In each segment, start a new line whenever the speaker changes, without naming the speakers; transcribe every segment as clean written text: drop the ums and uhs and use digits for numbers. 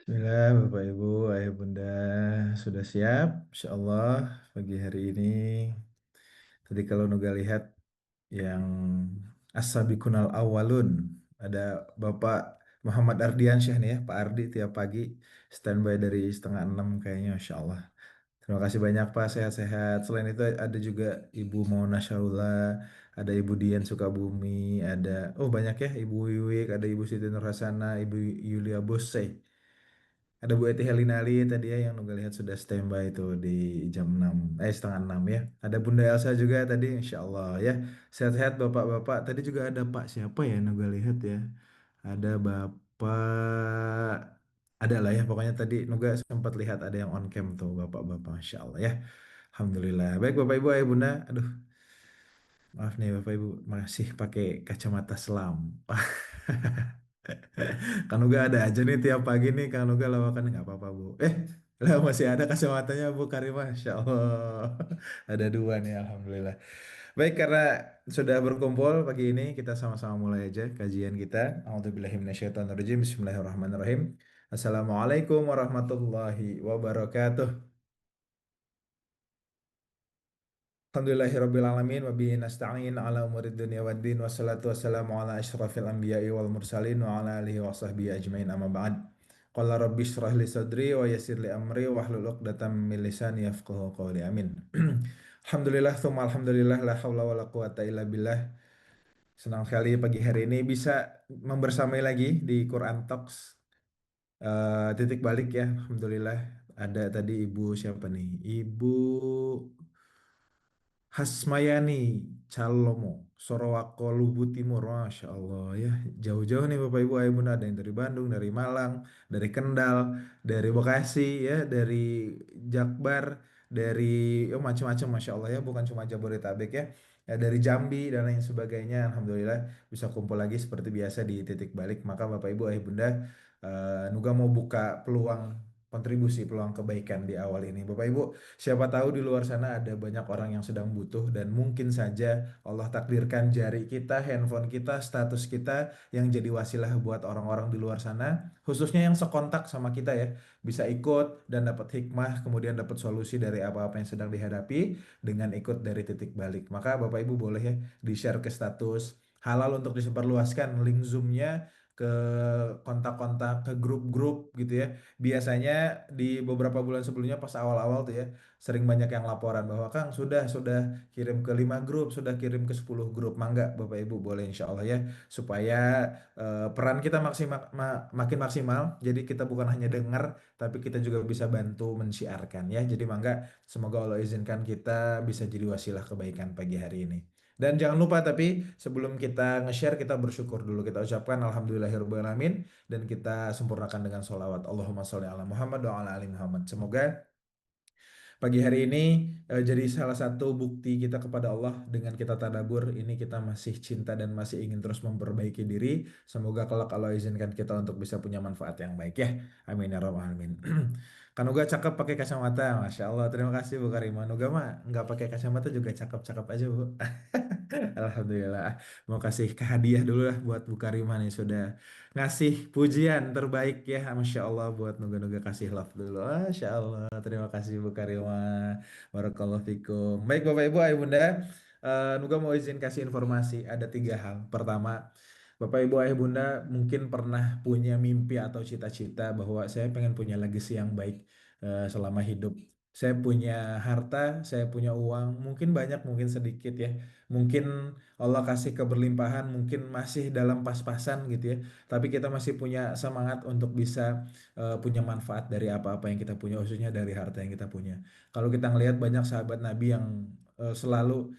Bismillah, Bapak Ibu, Ayah Bunda, sudah siap? Insya Allah pagi hari ini. Tadi kalau Nuga lihat yang As-Sabiqunal Awwalun, ada Bapak Muhammad Ardiansyah nih ya, Pak Ardi tiap pagi standby dari setengah enam kayaknya, Insya Allah. Terima kasih banyak Pak, sehat-sehat. Selain itu ada juga Ibu Mauna Syaula, ada Ibu Dian Sukabumi, ada banyak ya, Ibu Wiwik, ada Ibu Siti Nurhasana, Ibu Yulia Bose. Ada Bu Eti Helinali tadi ya yang Nuga lihat sudah standby itu di jam 6, setengah 6 ya. Ada Bunda Elsa juga tadi, Insya Allah ya. Sehat-sehat Bapak-Bapak. Tadi juga ada Pak siapa ya Nuga lihat ya. Ada Bapak, ada lah ya. Pokoknya tadi Nuga sempat lihat ada yang on cam tuh Bapak-Bapak, Insya Allah ya. Alhamdulillah. Baik Bapak Ibu, Ayah Bunda. Aduh, maaf nih Bapak Ibu masih pakai kacamata selam. Kan Uga ada aja nih tiap pagi nih Kang Uga lawakan nggak apa-apa Bu. Lah masih ada kacamatanya Bu Karimah, Masya Allah. Ada dua nih, Alhamdulillah. Baik, karena sudah berkumpul pagi ini, kita sama-sama mulai aja kajian kita. A'udzubillahiminasyaitonirrajim. Bismillahirrahmanirrahim. Assalamualaikum warahmatullahi wabarakatuh. Alhamdulillahirrabbilalamin wa bihi nasta'in ala umurid dunya waddin wassalatu wassalamu ala asyrafil anbiya'i wal mursalin wa ala alihi wa sahbihi ajmain amma ba'd. Qala rabbi shrah li sadri wa yassir li amri wa hlul 'uqdatam min lisani yafqahu qawli amin. Alhamdulillah tsumma alhamdulillah la haula wa la quwata illa billah. Senang sekali pagi hari ini bisa membersamai lagi di Quran Talks. Titik balik ya, alhamdulillah. Ada tadi Ibu siapa nih? Ibu Hasmayani Calomo, Sorowako, Lubu Timur, Masya Allah ya. Jauh-jauh nih Bapak Ibu Ayah Bunda, ada yang dari Bandung, dari Malang, dari Kendal, dari Bekasi ya, dari Jakbar, dari macam-macam Masya Allah ya, bukan cuma Jabodetabek ya. Ya, dari Jambi dan lain sebagainya, Alhamdulillah bisa kumpul lagi seperti biasa di titik balik. Maka Bapak Ibu Ayah Bunda, Nuga mau buka peluang kontribusi, peluang kebaikan di awal ini. Bapak Ibu, siapa tahu di luar sana ada banyak orang yang sedang butuh dan mungkin saja Allah takdirkan jari kita, handphone kita, status kita yang jadi wasilah buat orang-orang di luar sana, khususnya yang sekontak sama kita ya, bisa ikut dan dapat hikmah, kemudian dapat solusi dari apa-apa yang sedang dihadapi dengan ikut dari titik balik. Maka Bapak Ibu boleh ya di-share ke status, halal untuk disebarluaskan link Zoom-nya ke kontak-kontak, ke grup-grup gitu ya. Biasanya di beberapa bulan sebelumnya pas awal-awal tuh ya sering banyak yang laporan bahwa Kang sudah kirim ke 5 grup, sudah kirim ke 10 grup. Mangga Bapak Ibu boleh insya Allah ya supaya peran kita makin maksimal. Jadi kita bukan hanya dengar tapi kita juga bisa bantu mensiarkan ya. Jadi mangga semoga Allah izinkan kita bisa jadi wasilah kebaikan pagi hari ini. Dan jangan lupa tapi sebelum kita nge-share kita bersyukur dulu, kita ucapkan alhamdulillahirobbilalamin dan kita sempurnakan dengan sholawat Allahumma sholli ala Muhammad wa ala ali Muhammad. Semoga pagi hari ini jadi salah satu bukti kita kepada Allah dengan kita tadabur ini kita masih cinta dan masih ingin terus memperbaiki diri. Semoga kelak Allah izinkan kita untuk bisa punya manfaat yang baik ya. Amin ya rabbal alamin. Kan Uga cakep pakai kacamata, Masya Allah. Terima kasih Bu Karimah. Uga mah nggak pakai kacamata juga cakep-cakep aja Bu. Alhamdulillah. Mau kasih hadiah dulu lah buat Bu Karimah nih sudah ngasih pujian terbaik ya. Masya Allah buat Nuga-Nuga kasih love dulu. Masya Allah. Terima kasih Bu Karimah. Barakallahu fikum. Baik Bapak Ibu, Ayah Bunda. Nuga mau izin kasih informasi. Ada tiga hal. Pertama, Bapak Ibu Ayah Bunda mungkin pernah punya mimpi atau cita-cita bahwa saya pengen punya legacy yang baik selama hidup. Saya punya harta, saya punya uang, mungkin banyak, mungkin sedikit ya. Mungkin Allah kasih keberlimpahan, mungkin masih dalam pas-pasan gitu ya. Tapi kita masih punya semangat untuk bisa punya manfaat dari apa-apa yang kita punya, khususnya dari harta yang kita punya. Kalau kita ngelihat banyak sahabat Nabi yang selalu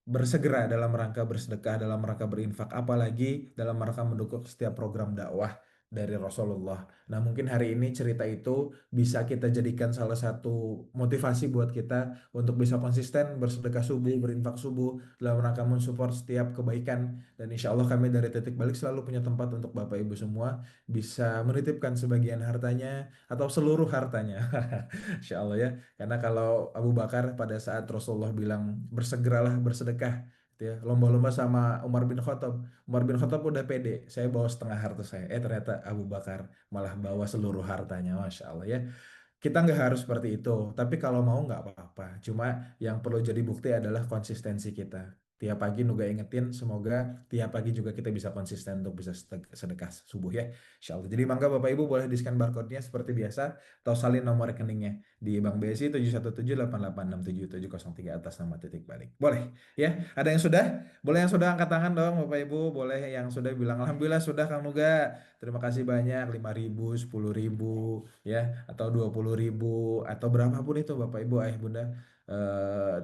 bersegera dalam rangka bersedekah, dalam rangka berinfak, apalagi dalam rangka mendukung setiap program dakwah dari Rasulullah. Nah, mungkin hari ini cerita itu bisa kita jadikan salah satu motivasi buat kita untuk bisa konsisten bersedekah subuh, berinfak subuh dalam rangka mensupport setiap kebaikan. Dan insya Allah kami dari Titik Balik selalu punya tempat untuk Bapak Ibu semua bisa menitipkan sebagian hartanya atau seluruh hartanya. Insya Allah ya. Karena kalau Abu Bakar pada saat Rasulullah bilang bersegeralah bersedekah gitu ya. Lomba-lomba sama Umar bin Khattab. Umar bin Khattab udah pede, saya bawa setengah harta saya. Ternyata Abu Bakar malah bawa seluruh hartanya, masya Allah ya. Kita nggak harus seperti itu, tapi kalau mau nggak apa-apa. Cuma yang perlu jadi bukti adalah konsistensi kita. Tiap pagi Nuga ingetin, semoga tiap pagi juga kita bisa konsisten untuk bisa sedekah subuh ya. Insya Allah. Jadi mangga Bapak Ibu boleh di-scan barcode-nya seperti biasa, atau salin nomor rekeningnya di Bank BSI 71788677703 atas nama titik balik. Boleh ya? Ada yang sudah? Boleh yang sudah angkat tangan dong Bapak Ibu. Boleh yang sudah bilang, Alhamdulillah sudah Kang Nuga. Terima kasih banyak, 5.000, 10.000 ya, atau 20.000 atau berapapun itu Bapak Ibu Ayah Bunda.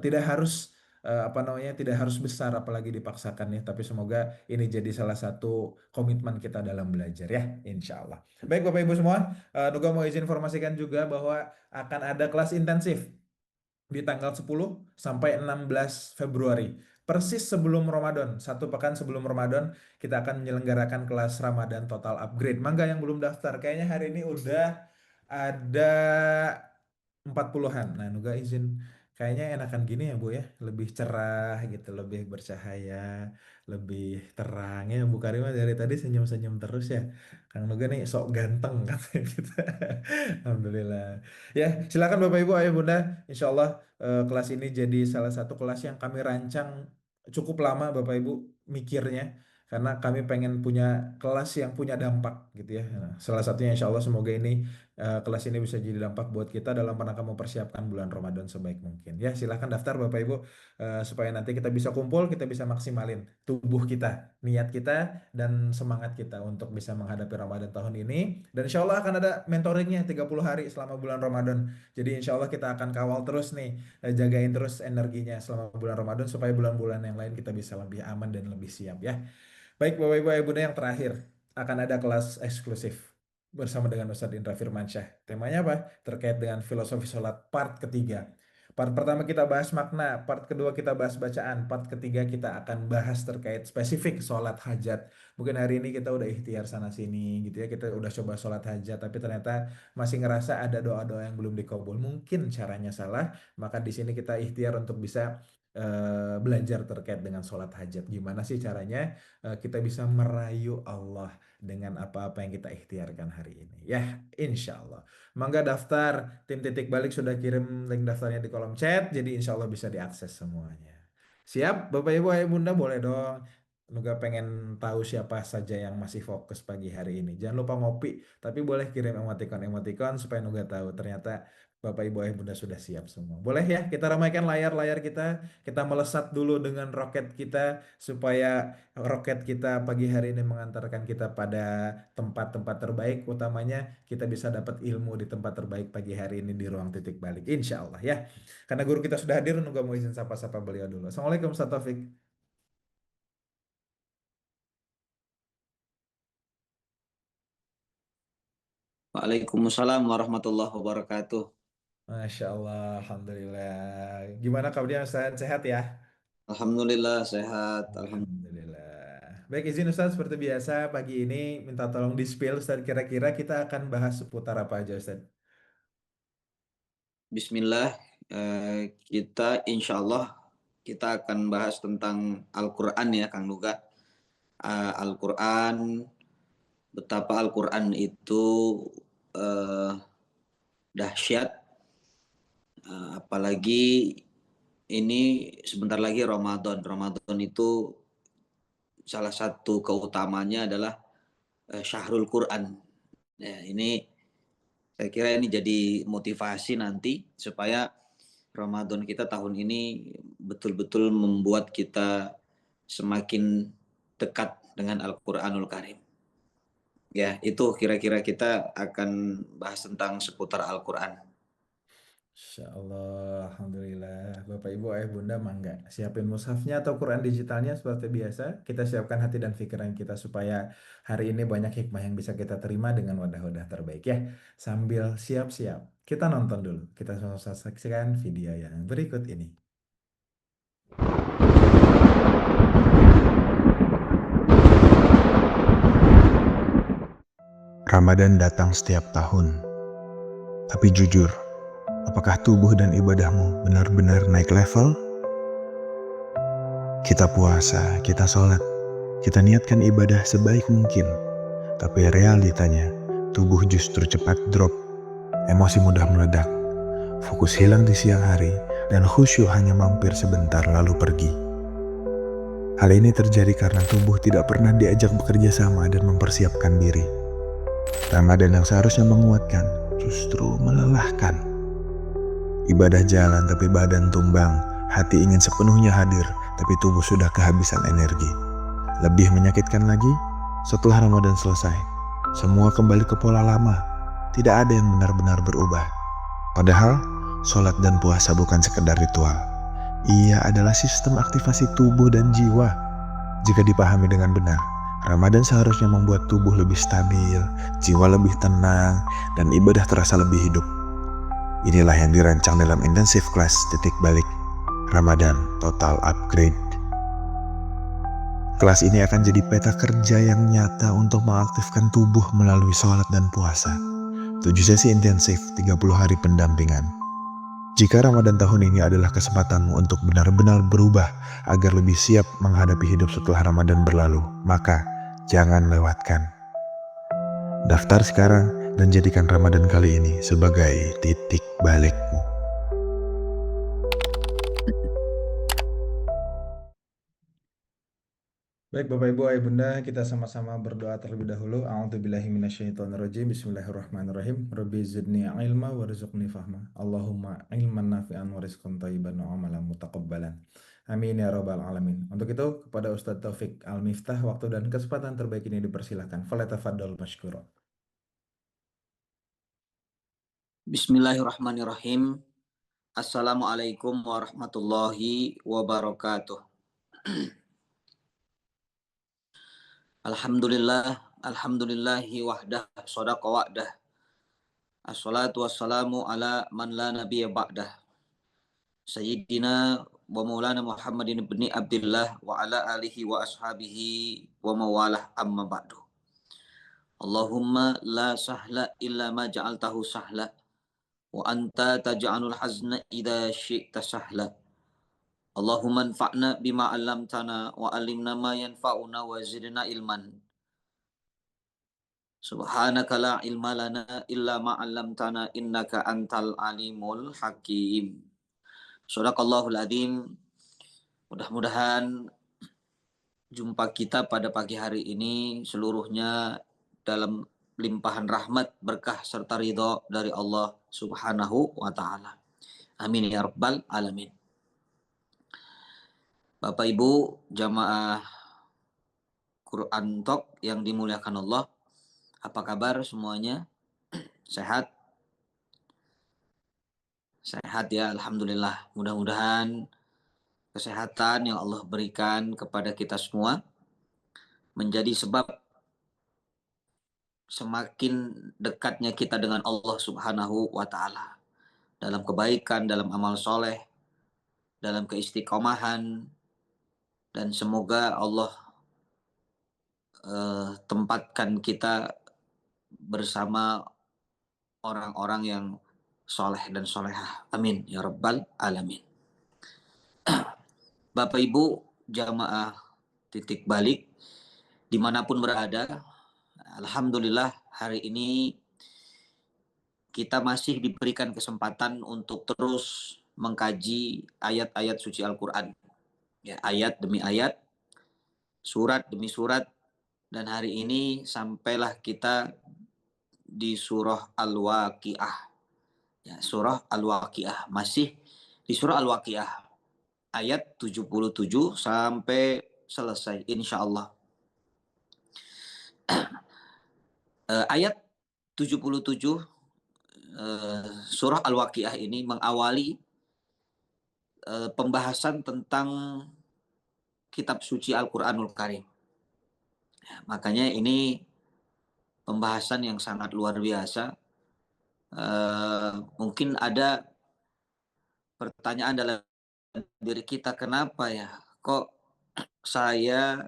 Tidak harus apa namanya, tidak harus besar apalagi dipaksakan ya, tapi semoga ini jadi salah satu komitmen kita dalam belajar ya, insya Allah. Baik Bapak Ibu semua, Nuga mau izin informasikan juga bahwa akan ada kelas intensif di tanggal 10 sampai 16 Februari. Persis sebelum Ramadan, satu pekan sebelum Ramadan, kita akan menyelenggarakan kelas Ramadan Total Upgrade. Mangga yang belum daftar, kayaknya hari ini udah ada 40-an. Nah, Nuga izin. Kayaknya enakan gini ya Bu ya. Lebih cerah gitu, lebih bercahaya, lebih terang ya. Bu Karima dari tadi senyum-senyum terus ya. Kang Nuga nih sok ganteng katanya gitu. Alhamdulillah. Ya, silakan Bapak Ibu, Ayah Bunda. Insya Allah kelas ini jadi salah satu kelas yang kami rancang cukup lama Bapak Ibu mikirnya. Karena kami pengen punya kelas yang punya dampak gitu ya. Nah, salah satunya insya Allah semoga ini kelas ini bisa jadi dampak buat kita dalam rangka mempersiapkan bulan Ramadan sebaik mungkin. Ya, silahkan daftar Bapak Ibu supaya nanti kita bisa kumpul, kita bisa maksimalin tubuh kita, niat kita, dan semangat kita untuk bisa menghadapi Ramadan tahun ini. Dan insya Allah akan ada mentoringnya 30 hari selama bulan Ramadan. Jadi insya Allah kita akan kawal terus nih, jagain terus energinya selama bulan Ramadan supaya bulan-bulan yang lain kita bisa lebih aman dan lebih siap ya. Baik Bapak Ibu Ibu yang terakhir, akan ada kelas eksklusif bersama dengan Ustadz Indra Firmansyah. Temanya apa? Terkait dengan filosofi sholat part ketiga. Part pertama kita bahas makna, part kedua kita bahas bacaan, part ketiga kita akan bahas terkait spesifik sholat hajat. Mungkin hari ini kita udah ikhtiar sana sini gitu ya, kita udah coba sholat hajat, tapi ternyata masih ngerasa ada doa-doa yang belum dikabul. Mungkin caranya salah, maka di sini kita ikhtiar untuk bisa belajar terkait dengan sholat hajat. Gimana sih caranya kita bisa merayu Allah dengan apa-apa yang kita ikhtiarkan hari ini. Ya, insya Allah. Mangga daftar, tim titik balik sudah kirim link daftarnya di kolom chat, jadi insya Allah bisa diakses semuanya. Siap, Bapak Ibu, Ayah Bunda, boleh dong. Nuga pengen tahu siapa saja yang masih fokus pagi hari ini. Jangan lupa ngopi, tapi boleh kirim emoticon-emoticon supaya Nuga tahu ternyata Bapak Ibu Ayah Bunda sudah siap semua. Boleh ya, kita ramaikan layar-layar kita melesat dulu dengan roket kita supaya roket kita pagi hari ini mengantarkan kita pada tempat-tempat terbaik, utamanya kita bisa dapat ilmu di tempat terbaik pagi hari ini di ruang titik balik. Insya Allah ya. Karena guru kita sudah hadir, nunggu mau izin sapa-sapa beliau dulu. Assalamualaikum Ustaz Taufik.
Waalaikumsalam warahmatullahi wabarakatuh.
Masya Allah, Alhamdulillah. Gimana kabarnya Ustaz? Sehat ya?
Alhamdulillah sehat. Alhamdulillah.
Alhamdulillah. Baik, izin Ustaz seperti biasa pagi ini minta tolong di-spill Ustaz, kira-kira kita akan bahas seputar apa aja Ustaz?
Bismillah. Kita insya Allah kita akan bahas tentang Al-Quran ya Kang Nuga. Al-Quran, betapa Al-Quran itu eh, dahsyat. Apalagi ini sebentar lagi Ramadan. Ramadan itu salah satu keutamanya adalah Syahrul Quran. Ya, ini saya kira ini jadi motivasi nanti supaya Ramadan kita tahun ini betul-betul membuat kita semakin dekat dengan Al-Quranul Karim. Ya, itu kira-kira kita akan bahas tentang seputar Al-Quran.
Insya Allah, Alhamdulillah. Bapak Ibu, Ayah Bunda, mangga. Siapin mushafnya atau Quran digitalnya seperti biasa. Kita siapkan hati dan pikiran kita supaya hari ini banyak hikmah yang bisa kita terima dengan wadah-wadah terbaik ya. Sambil siap-siap, kita nonton dulu. Kita sama-sama saksikan video yang berikut ini.
Ramadan datang setiap tahun. Tapi jujur, apakah tubuh dan ibadahmu benar-benar naik level? Kita puasa, kita sholat, kita niatkan ibadah sebaik mungkin. Tapi realitanya, tubuh justru cepat drop, emosi mudah meledak, fokus hilang di siang hari, dan khusyuk hanya mampir sebentar lalu pergi. Hal ini terjadi karena tubuh tidak pernah diajak bekerja sama dan mempersiapkan diri. Ramadan yang seharusnya menguatkan, justru melelahkan. Ibadah jalan tapi badan tumbang, hati ingin sepenuhnya hadir, tapi tubuh sudah kehabisan energi. Lebih menyakitkan lagi, setelah Ramadan selesai, semua kembali ke pola lama. Tidak ada yang benar-benar berubah. Padahal, sholat dan puasa bukan sekedar ritual. Ia adalah sistem aktivasi tubuh dan jiwa. Jika dipahami dengan benar, Ramadan seharusnya membuat tubuh lebih stabil, jiwa lebih tenang, dan ibadah terasa lebih hidup. Inilah yang dirancang dalam intensif kelas titik balik Ramadan Total Upgrade. Kelas ini akan jadi peta kerja yang nyata untuk mengaktifkan tubuh melalui sholat dan puasa. 7 sesi intensif, 30 hari pendampingan. Jika Ramadan tahun ini adalah kesempatanmu untuk benar-benar berubah agar lebih siap menghadapi hidup setelah Ramadan berlalu, maka jangan lewatkan. Daftar sekarang dan jadikan Ramadan kali ini sebagai titik balikmu.
Baik Bapak Ibu Ayah Bunda, kita sama-sama berdoa terlebih dahulu. A'udzubillahi minasyaitonirrajim. Bismillahirrahmanirrahim. Rabbi zidni ilma warzuqni fahma. Allahumma ilman nafi'an wa rizqan thayyiban wa amalan mutaqabbalan. Amin ya rabbal alamin. Untuk itu kepada Ustadz Taufik Al-Miftah, waktu dan kesempatan terbaik ini dipersilakan. Falyatafaddal mashkura.
Bismillahirrahmanirrahim. Assalamualaikum warahmatullahi wabarakatuh. Alhamdulillahi wahdah, sadaqa wa'dah. Assalatu wassalamu ala man la nabiyya ba'dah. Sayyidina wa maulana Muhammadin ibni Abdillah wa ala alihi wa ashabihi wa mawalah amma ba'du. Allahumma la sahla illa ma ja'altahu sahla wa anta taj'alul hazna idza syi'ta sahla. Allahumma anfa'na bima 'allamtana wa 'allimna ma yanfa'una wa zidna ilman. Subhanaka la ilma lana illa ma 'allamtana innaka antal alimul hakim. Shadaqallahul adzim. Mudah-mudahan jumpa kita pada pagi hari ini seluruhnya dalam limpahan rahmat, berkah serta ridho dari Allah Subhanahu wa taala. Amin ya rabbal alamin. Bapak Ibu jamaah Quran Talk yang dimuliakan Allah, apa kabar semuanya? Sehat? Sehat ya, alhamdulillah. Mudah-mudahan kesehatan yang Allah berikan kepada kita semua menjadi sebab semakin dekatnya kita dengan Allah Subhanahu wa taala dalam kebaikan, dalam amal soleh, dalam keistiqomahan, dan semoga Allah tempatkan kita bersama orang-orang yang soleh dan solehah. Amin ya rabbal alamin. Bapak Ibu jamaah titik balik dimanapun berada, alhamdulillah hari ini kita masih diberikan kesempatan untuk terus mengkaji ayat-ayat suci Al-Quran. Ya, ayat demi ayat, surat demi surat, dan hari ini sampailah kita di surah Al-Waqiah. Ya, surah Al-Waqiah, masih di surah Al-Waqiah ayat 77 sampai selesai insyaallah. Ayat 77 surah Al-Waqiah ini mengawali pembahasan tentang kitab suci Al-Quranul Karim. Ya, makanya ini pembahasan yang sangat luar biasa. Mungkin ada pertanyaan dalam diri kita, kenapa ya kok saya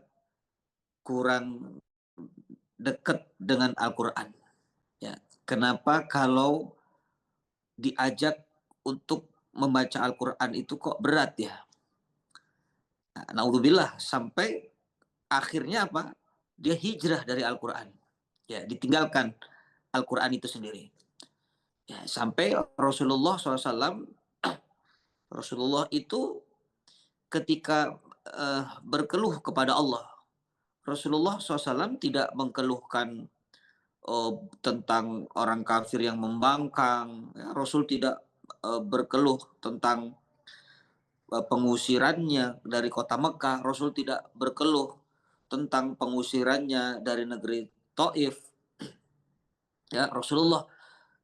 kurang dekat dengan Al-Quran? Ya, kenapa kalau diajak untuk membaca Al-Quran itu kok berat ya? Naudzubillah, sampai akhirnya apa? Dia hijrah dari Al-Quran. Ya, ditinggalkan Al-Quran itu sendiri. Ya, sampai Rasulullah itu ketika berkeluh kepada Allah, Rasulullah SAW tidak mengeluhkan tentang orang kafir yang membangkang. Ya, Rasul tidak berkeluh tentang pengusirannya dari kota Mekah. Rasul tidak berkeluh tentang pengusirannya dari negeri Taif. Ya, Rasulullah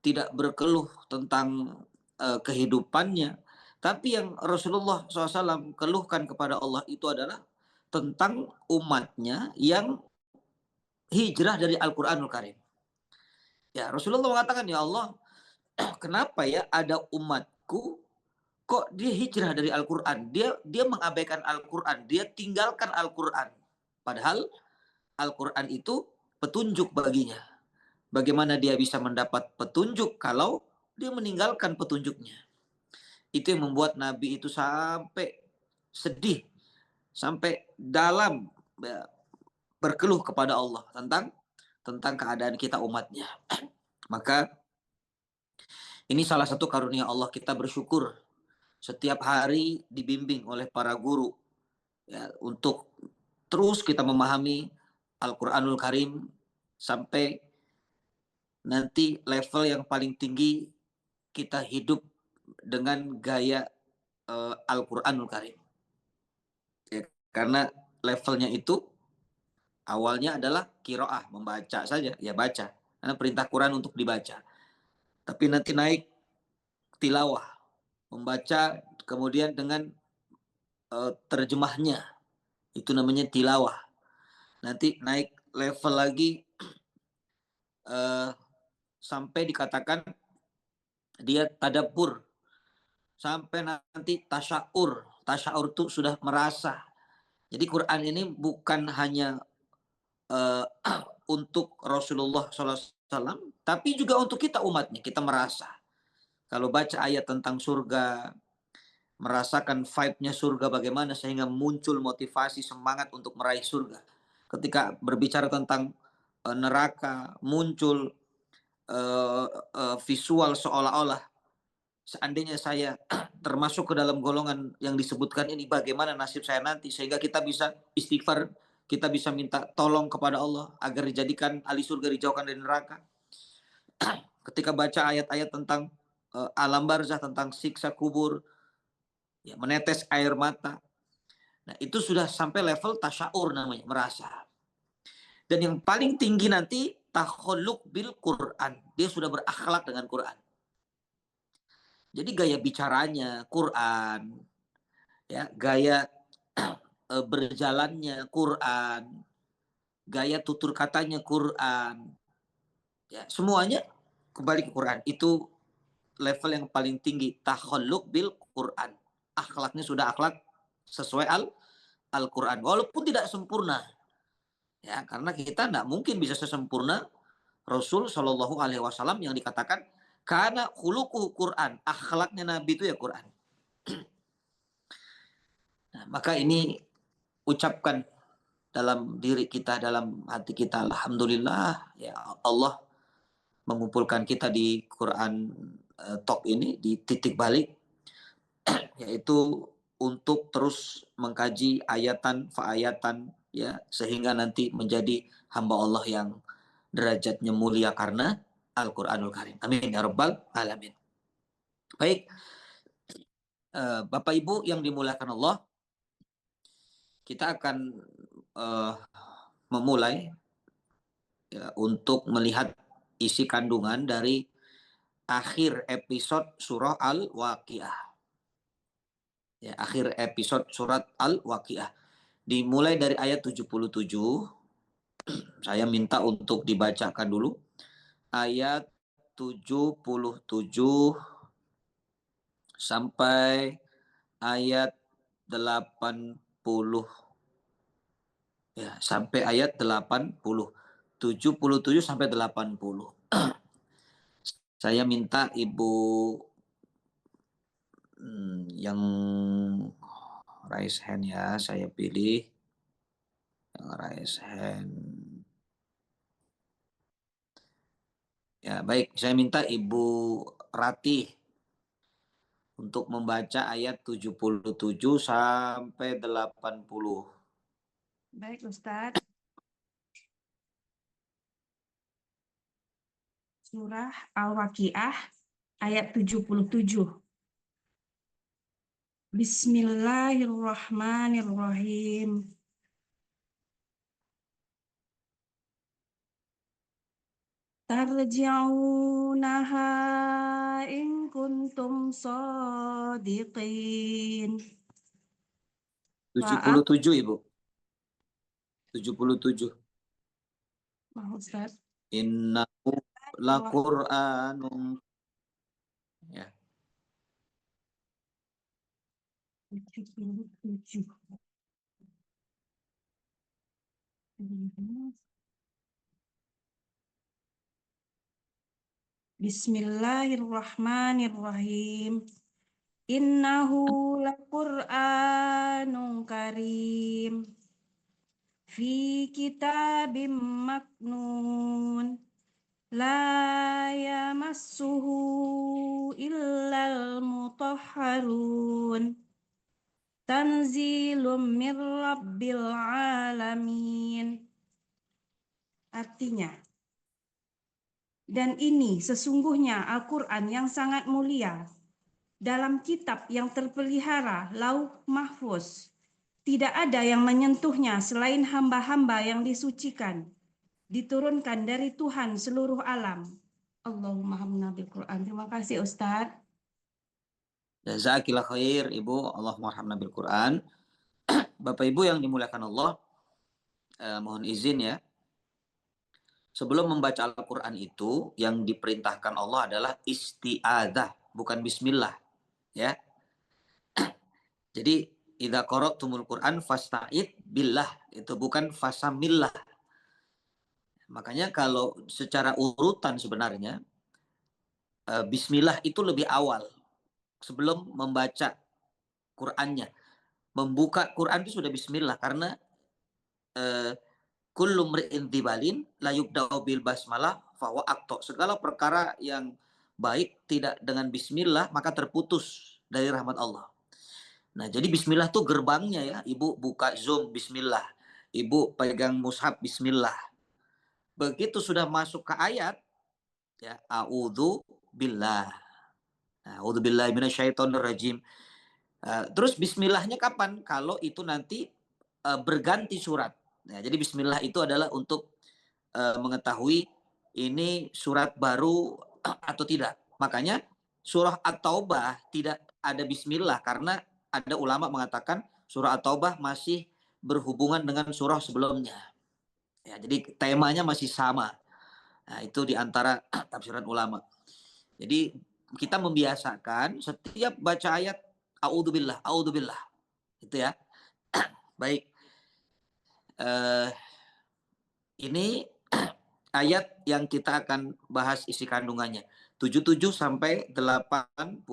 tidak berkeluh tentang kehidupannya. Tapi yang Rasulullah SAW keluhkan kepada Allah itu adalah tentang umatnya yang hijrah dari Al-Quranul Karim. Ya, Rasulullah mengatakan, ya Allah, kenapa ya ada umatku kok dia hijrah dari Al-Quran? Dia mengabaikan Al-Quran, dia tinggalkan Al-Quran. Padahal Al-Quran itu petunjuk baginya. Bagaimana dia bisa mendapat petunjuk kalau dia meninggalkan petunjuknya? Itu yang membuat Nabi itu sampai sedih, sampai dalam ya, berkeluh kepada Allah tentang keadaan kita umatnya. Maka ini salah satu karunia Allah, kita bersyukur setiap hari dibimbing oleh para guru ya, untuk terus kita memahami Al-Quranul Karim sampai nanti level yang paling tinggi kita hidup dengan gaya Al-Quranul Karim. Ya, karena levelnya itu awalnya adalah qiraah, membaca saja, ya baca. Karena perintah Quran untuk dibaca. Tapi nanti naik tilawah, membaca kemudian dengan terjemahnya. Itu namanya tilawah. Nanti naik level lagi sampai dikatakan dia tadabbur. Sampai nanti tasyaur. Tasyaur itu sudah merasa. Jadi Quran ini bukan hanya untuk Rasulullah SAW, tapi juga untuk kita umatnya. Kita merasa. Kalau baca ayat tentang surga, merasakan vibe-nya surga bagaimana sehingga muncul motivasi semangat untuk meraih surga. Ketika berbicara tentang neraka, muncul visual seolah-olah seandainya saya termasuk ke dalam golongan yang disebutkan ini, bagaimana nasib saya nanti, sehingga kita bisa istighfar, kita bisa minta tolong kepada Allah agar dijadikan ahli surga, dijauhkan dari neraka. Ketika baca ayat-ayat tentang alam barzah, tentang siksa kubur, ya, menetes air mata. Nah, itu sudah sampai level tasyaur namanya, merasa. Dan yang paling tinggi nanti takhalluk bil Quran. Dia sudah berakhlak dengan Quran. Jadi gaya bicaranya Quran, ya, gaya berjalannya Quran, gaya tutur katanya Quran, ya, semuanya kembali ke Quran. Itu level yang paling tinggi, takhalluk bil Quran. Akhlaknya sudah akhlak sesuai Al-Quran, walaupun tidak sempurna, ya, karena kita tidak mungkin bisa sesempurna Rasul Shallallahu Alaihi Wasallam yang dikatakan karena khuluquhu Quran, akhlaknya Nabi itu ya Quran. Nah, maka ini ucapkan dalam diri kita, dalam hati kita, alhamdulillah ya Allah mengumpulkan kita di Quran Talk ini di titik balik, yaitu untuk terus mengkaji ayatan faayatan, ya, sehingga nanti menjadi hamba Allah yang derajatnya mulia karena Al-Quranul Karim. Amin ya rabbal alamin. Baik, Bapak Ibu yang dimuliakan Allah, kita akan memulai ya, untuk melihat isi kandungan dari akhir episode surah Al-Waqiah. Ya, akhir episode surat Al-Waqiah. Dimulai dari ayat 77. Saya minta untuk dibacakan dulu. Ayat 77 sampai ayat 80. Ya, sampai ayat 80. 77 sampai 80. Saya minta Ibu yang raise hand ya, saya pilih yang raise hand. Ya, baik, saya minta Ibu Ratih untuk membaca ayat 77 sampai 80.
Baik, Ustadz. Surah Al-Waqiah ayat 77. Bismillahirrahmanirrahim. Tarji'unaha in kuntum shadiqin.
77 Ibu. 77.
Maaf, Ustaz.
Innahu laqur'anun. Ya.
77. Bismillahirrahmanirrahim. Innahu laqur'anun karim. Fi kitabim maknun. La yamassuhu illal mutahharun. Tanzilum mir rabbil alamin. Artinya, dan ini sesungguhnya Al-Quran yang sangat mulia dalam kitab yang terpelihara Lauh Mahfuz. Tidak ada yang menyentuhnya selain hamba-hamba yang disucikan, diturunkan dari Tuhan seluruh alam. Allahumma hamna bil Quran. Terima kasih Ustadz.
Jazakillah khair Ibu, Allahumma arhamna bil Quran. Bapak Ibu yang dimuliakan Allah, mohon izin ya. Sebelum membaca Al-Quran itu, yang diperintahkan Allah adalah isti'adzah, bukan bismillah. Ya. Jadi, idza qara'tumul Quran fasta'id billah, itu bukan fasamillah. Makanya kalau secara urutan sebenarnya, bismillah itu lebih awal sebelum membaca Qurannya. Membuka Quran itu sudah bismillah, karena kullu mri'in dzibalin la yubda'u bil basmalah fa huwa aqta. Segala perkara yang baik tidak dengan bismillah maka terputus dari rahmat Allah. Nah, jadi bismillah tuh gerbangnya ya. Ibu buka Zoom bismillah. Ibu pegang mushaf bismillah. Begitu sudah masuk ke ayat ya, a'udzu billah. A'udzu billahi minasyaitonir rajim. Terus bismillahnya kapan? Kalau itu nanti berganti surat. Nah, jadi bismillah itu adalah untuk mengetahui ini surat baru atau tidak. Makanya surah At-Taubah tidak ada bismillah, karena ada ulama mengatakan surah At-Taubah masih berhubungan dengan surah sebelumnya. Ya, jadi temanya masih sama. Nah, itu diantara tafsiran ulama. Jadi kita membiasakan setiap baca ayat a'udzubillah, a'udzubillah. Itu ya. Baik. Ini ayat yang kita akan bahas isi kandungannya. 77 sampai 80.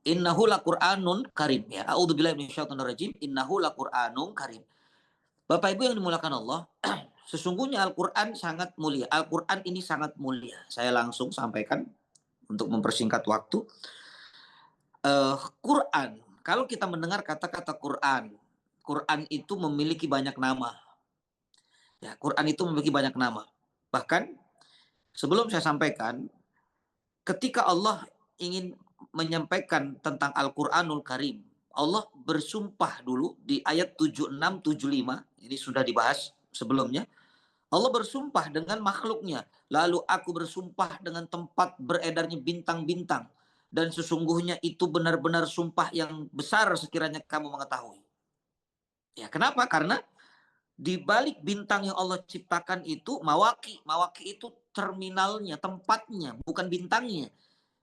Innahu laqur'anun karim ya. A'udzubillahi minasyaitonir rajim. Innahu laqur'anun karim. Bapak Ibu yang dimuliakan Allah, sesungguhnya Al-Qur'an sangat mulia. Al-Qur'an ini sangat mulia. Saya langsung sampaikan untuk mempersingkat waktu. Quran, kalau kita mendengar kata-kata Quran, Quran itu memiliki banyak nama. Ya, Quran itu memiliki banyak nama. Bahkan sebelum saya sampaikan, ketika Allah ingin menyampaikan tentang Al-Quranul Karim, Allah bersumpah dulu di ayat 76-75, ini sudah dibahas sebelumnya. Allah bersumpah dengan makhluknya. Lalu aku bersumpah dengan tempat beredarnya bintang-bintang. Dan sesungguhnya itu benar-benar sumpah yang besar sekiranya kamu mengetahui. Ya, kenapa? Karena di balik bintang yang Allah ciptakan itu mawaki. Mawaki itu terminalnya, tempatnya, bukan bintangnya.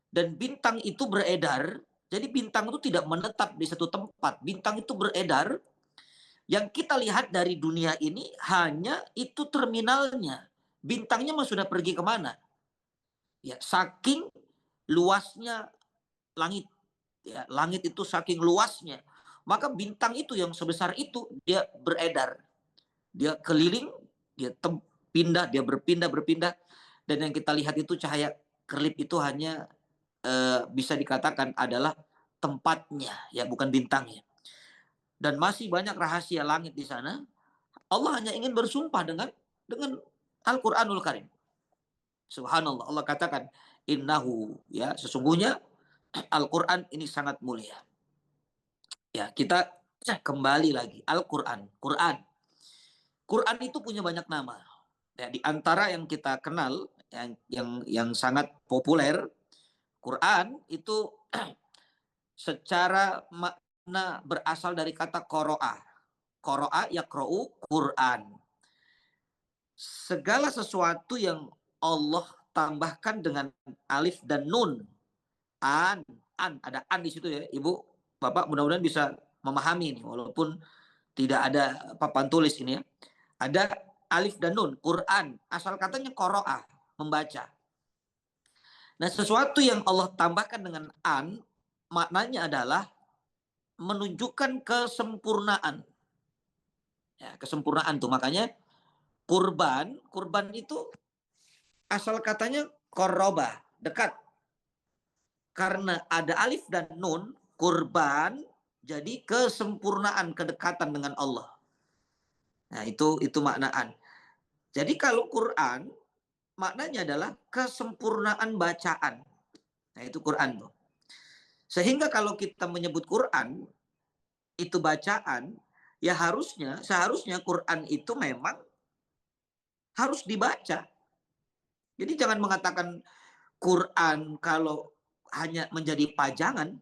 Dan bintang itu beredar. Jadi bintang itu tidak menetap di satu tempat. Bintang itu beredar. Yang kita lihat dari dunia ini hanya itu terminalnya. Bintangnya mah sudah pergi kemana? Ya, saking luasnya langit. Ya, langit itu saking luasnya. Maka bintang itu yang sebesar itu dia beredar. Dia keliling, dia pindah, dia berpindah. Dan yang kita lihat itu cahaya kerlip itu hanya bisa dikatakan adalah tempatnya, ya bukan bintangnya. Dan masih banyak rahasia langit di sana. Allah hanya ingin bersumpah dengan Al-Qur'anul Karim. Subhanallah, Allah katakan innahu, ya sesungguhnya Al-Qur'an ini sangat mulia. Ya, kita kembali lagi Al-Qur'an. Quran itu punya banyak nama. Ya, di antara yang kita kenal yang sangat populer, Quran itu secara makna berasal dari kata qoro'ah. Qoro'ah yaqra'u Quran. Segala sesuatu yang Allah tambahkan dengan alif dan nun. Ada an di situ ya. Ibu, Bapak mudah-mudahan bisa memahami ini walaupun tidak ada papan tulis ini ya. Ada alif dan nun, Quran. Asal katanya qoro'ah, membaca. Nah, sesuatu yang Allah tambahkan dengan an, maknanya adalah menunjukkan kesempurnaan. Ya, kesempurnaan tuh. Makanya kurban itu asal katanya koroba, dekat. Karena ada alif dan nun, kurban jadi kesempurnaan, kedekatan dengan Allah. Nah, itu maknaan. Jadi kalau Quran maknanya adalah kesempurnaan bacaan. Nah, itu Quran tuh. Sehingga kalau kita menyebut Quran itu bacaan, ya seharusnya Quran itu memang harus dibaca. Jadi jangan mengatakan Quran kalau hanya menjadi pajangan.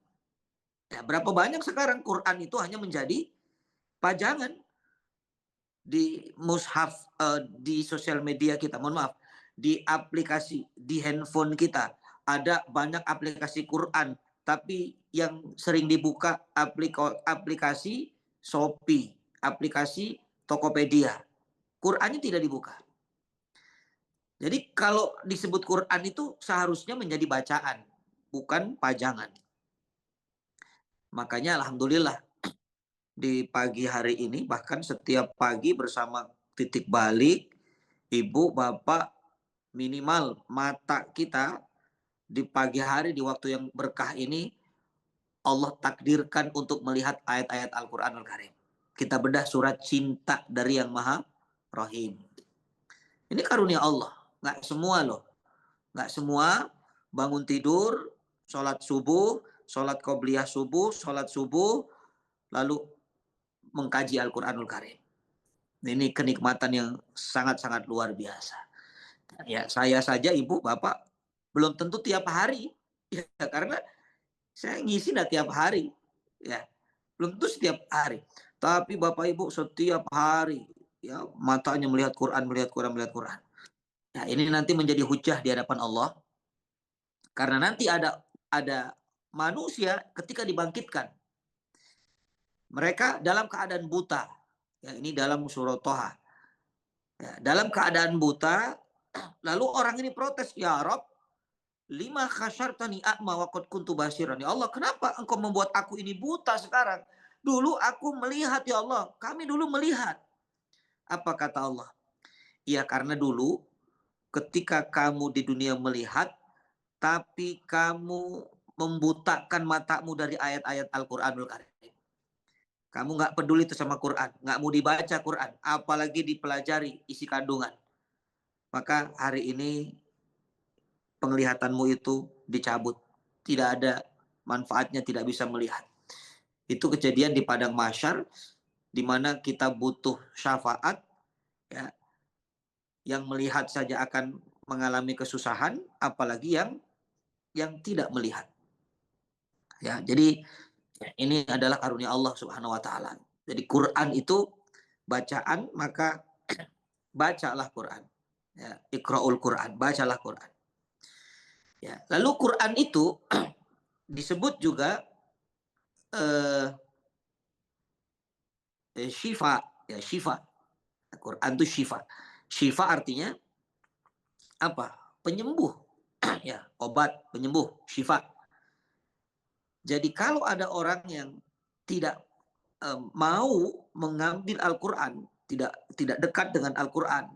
Ya, berapa banyak sekarang Quran itu hanya menjadi pajangan di mushaf, di sosial media kita, mohon maaf, di aplikasi, di handphone kita. Ada banyak aplikasi Quran, tapi yang sering dibuka aplikasi Shopee, aplikasi Tokopedia. Qurannya tidak dibuka. Jadi kalau disebut Quran itu seharusnya menjadi bacaan, bukan pajangan. Makanya alhamdulillah di pagi hari ini, bahkan setiap pagi bersama titik balik, ibu, bapak, minimal mata kita di pagi hari di waktu yang berkah ini, Allah takdirkan untuk melihat ayat-ayat Al-Quranul Karim. Kita bedah surat cinta dari Yang Maha Rahim. Ini karunia Allah. Nggak semua loh. Nggak semua bangun tidur, sholat subuh, sholat qobliyah subuh, sholat subuh, lalu mengkaji Al-Quranul Karim. Ini kenikmatan yang sangat-sangat luar biasa. Ya, saya saja, ibu, bapak, belum tentu tiap hari. Ya, karena saya ngisi tiap hari. Ya, belum tentu setiap hari. Tapi bapak ibu setiap hari, ya, matanya melihat Quran. Nah, ini nanti menjadi hujah di hadapan Allah. Karena nanti ada manusia ketika dibangkitkan. Mereka dalam keadaan buta. Ya, ini dalam surah Toha. Ya, dalam keadaan buta, lalu orang ini protes, ya Rob, lima khasyartani a'ma wa qad kuntu basiran. Ya Allah, kenapa engkau membuat aku ini buta sekarang? Dulu aku melihat, ya Allah. Kami dulu melihat. Apa kata Allah? Ya, karena dulu ketika kamu di dunia melihat, tapi kamu membutakan matamu dari ayat-ayat Al-Quranul Karim. Kamu nggak peduli itu sama Quran, nggak mau dibaca Quran, apalagi dipelajari isi kandungan. Maka hari ini penglihatanmu itu dicabut, tidak ada manfaatnya, tidak bisa melihat. Itu kejadian di padang mahsyar, di mana kita butuh syafaat, ya, yang melihat saja akan mengalami kesusahan, apalagi yang tidak melihat. Ya, jadi ini adalah karunia Allah Subhanahu wa taala. Jadi Quran itu bacaan, maka bacalah Quran. Ya, Iqra'ul Quran, bacalah Quran. Ya, lalu Quran itu disebut juga syifa, ya, syifa. Quran itu syifa. Syifa artinya apa? Penyembuh. Ya, obat, penyembuh, syifa. Jadi kalau ada orang yang tidak mau mengambil Al-Quran, tidak dekat dengan Al-Quran,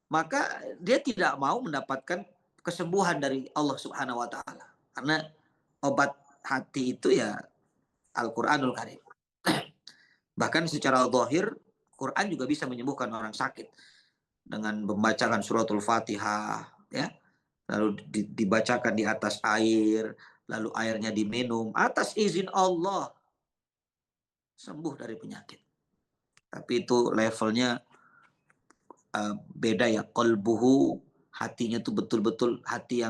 maka dia tidak mau mendapatkan kesembuhan dari Allah Subhanahu wa taala. Karena obat hati itu ya Al-Qur'anul Karim. Bahkan secara zahir Quran juga bisa menyembuhkan orang sakit dengan membacakan suratul Fatihah, ya. Lalu dibacakan di atas air, lalu airnya diminum atas izin Allah, sembuh dari penyakit. Tapi itu levelnya beda ya. Qalbuhu, hatinya itu betul-betul hati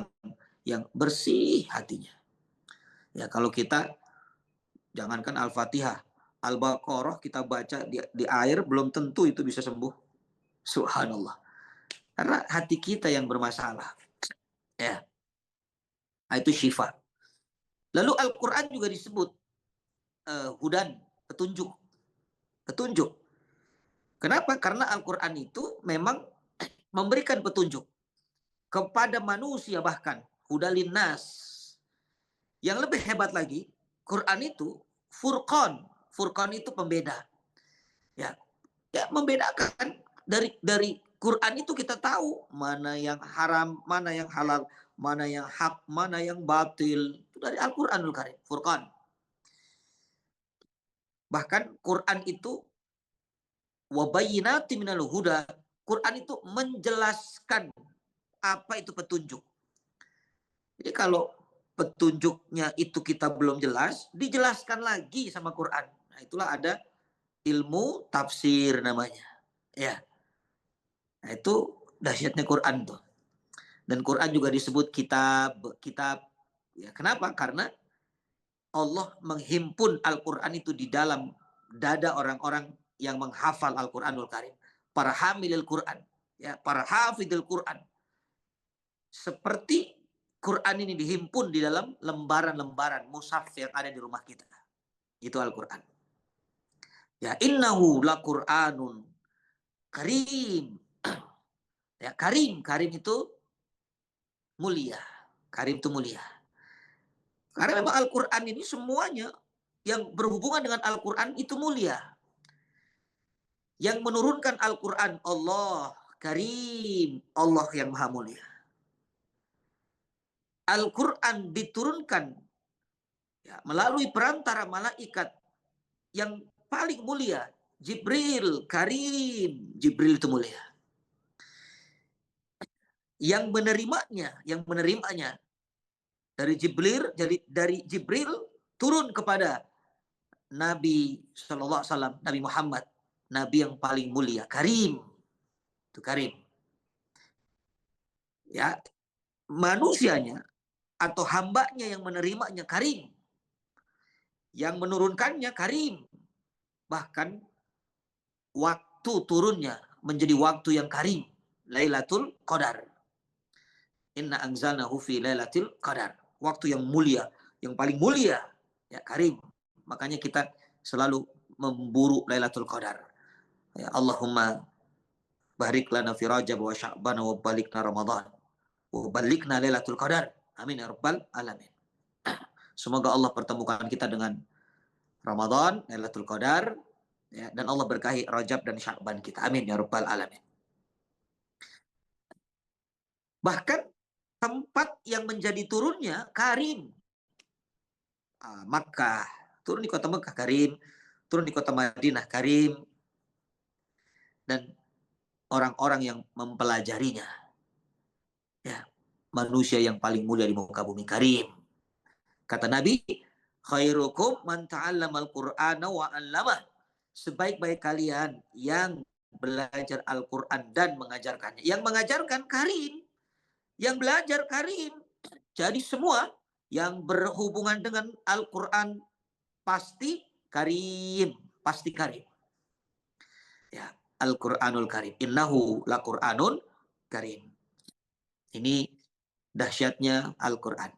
yang bersih hatinya. Ya kalau kita jangankan Al-Fatihah, Al-Baqarah kita baca di air belum tentu itu bisa sembuh. Subhanallah. Karena hati kita yang bermasalah. Ya. Nah, itu syifa. Lalu Al-Quran juga disebut hudan, petunjuk. Petunjuk. Kenapa? Karena Al-Quran itu memang memberikan petunjuk kepada manusia bahkan. Hudalin nas. Yang lebih hebat lagi, Quran itu furqan. Furqan itu pembeda. Ya, membedakan dari Quran itu kita tahu mana yang haram, mana yang halal, mana yang hak, mana yang batil. Itu dari Al-Qur'anul Karim, Furqan. Bahkan Quran itu wabayyinatin minal huda. Quran itu menjelaskan apa itu petunjuk. Jadi kalau petunjuknya itu kita belum jelas, dijelaskan lagi sama Quran. Nah, itulah ada ilmu tafsir namanya. Ya. Nah, itu dahsyatnya Quran tuh. Dan Quran juga disebut kitab. Ya, kenapa? Karena Allah menghimpun Al-Quran itu di dalam dada orang-orang yang menghafal Al-Quranul Karim. Para hamilil Quran. Ya, para hafidil Quran. Seperti Quran ini dihimpun di dalam lembaran-lembaran mushaf yang ada di rumah kita. Itu Al-Quran. Ya, innahu la Qur'anun karim. Ya, karim itu mulia. Karim itu mulia. Karena memang Al-Quran ini semuanya yang berhubungan dengan Al-Quran itu mulia. Yang menurunkan Al-Quran Allah Karim, Allah yang maha mulia. Al-Quran diturunkan ya, melalui perantara malaikat yang paling mulia, Jibril Karim. Jibril itu mulia. Yang menerimanya dari Jibril turun kepada Nabi Sallallahu Alaihi Wasallam, Nabi Muhammad, Nabi yang paling mulia, Karim. Itu Karim. Ya, manusianya atau hambanya yang menerimanya Karim. Yang menurunkannya Karim. Bahkan waktu turunnya menjadi waktu yang Karim. Lailatul Qadar. Inna anzalnahu fi Lailatul Qadar. Waktu yang mulia, yang paling mulia, ya Karim. Makanya kita selalu memburu Lailatul Qadar. Ya Allahumma barik lana fi Rajab wa Sya'ban wa balikna Ramadan. Wa balikna Lailatul Qadar. Amin ya rabbal alamin. Semoga Allah pertemukan kita dengan Ramadan, Lailatul Qadar, ya, dan Allah berkahi Rajab dan Sya'ban kita. Amin ya rabbal alamin. Bahkan tempat yang menjadi turunnya Karim. Makkah, turun di kota Makkah Karim, turun di kota Madinah Karim, dan orang-orang yang mempelajarinya. Ya, manusia yang paling mulia di muka bumi Karim. Kata Nabi, khairukum man ta'allamal Qur'ana wa 'allamah. Sebaik-baik kalian yang belajar Al-Qur'an dan mengajarkannya. Yang mengajarkan Karim, yang belajar Karim. Jadi semua yang berhubungan dengan Al-Quran pasti Karim. Pasti Karim. Ya, Al-Quranul Karim. Innahu la Qur'anun Karim. Ini dahsyatnya Al-Quran.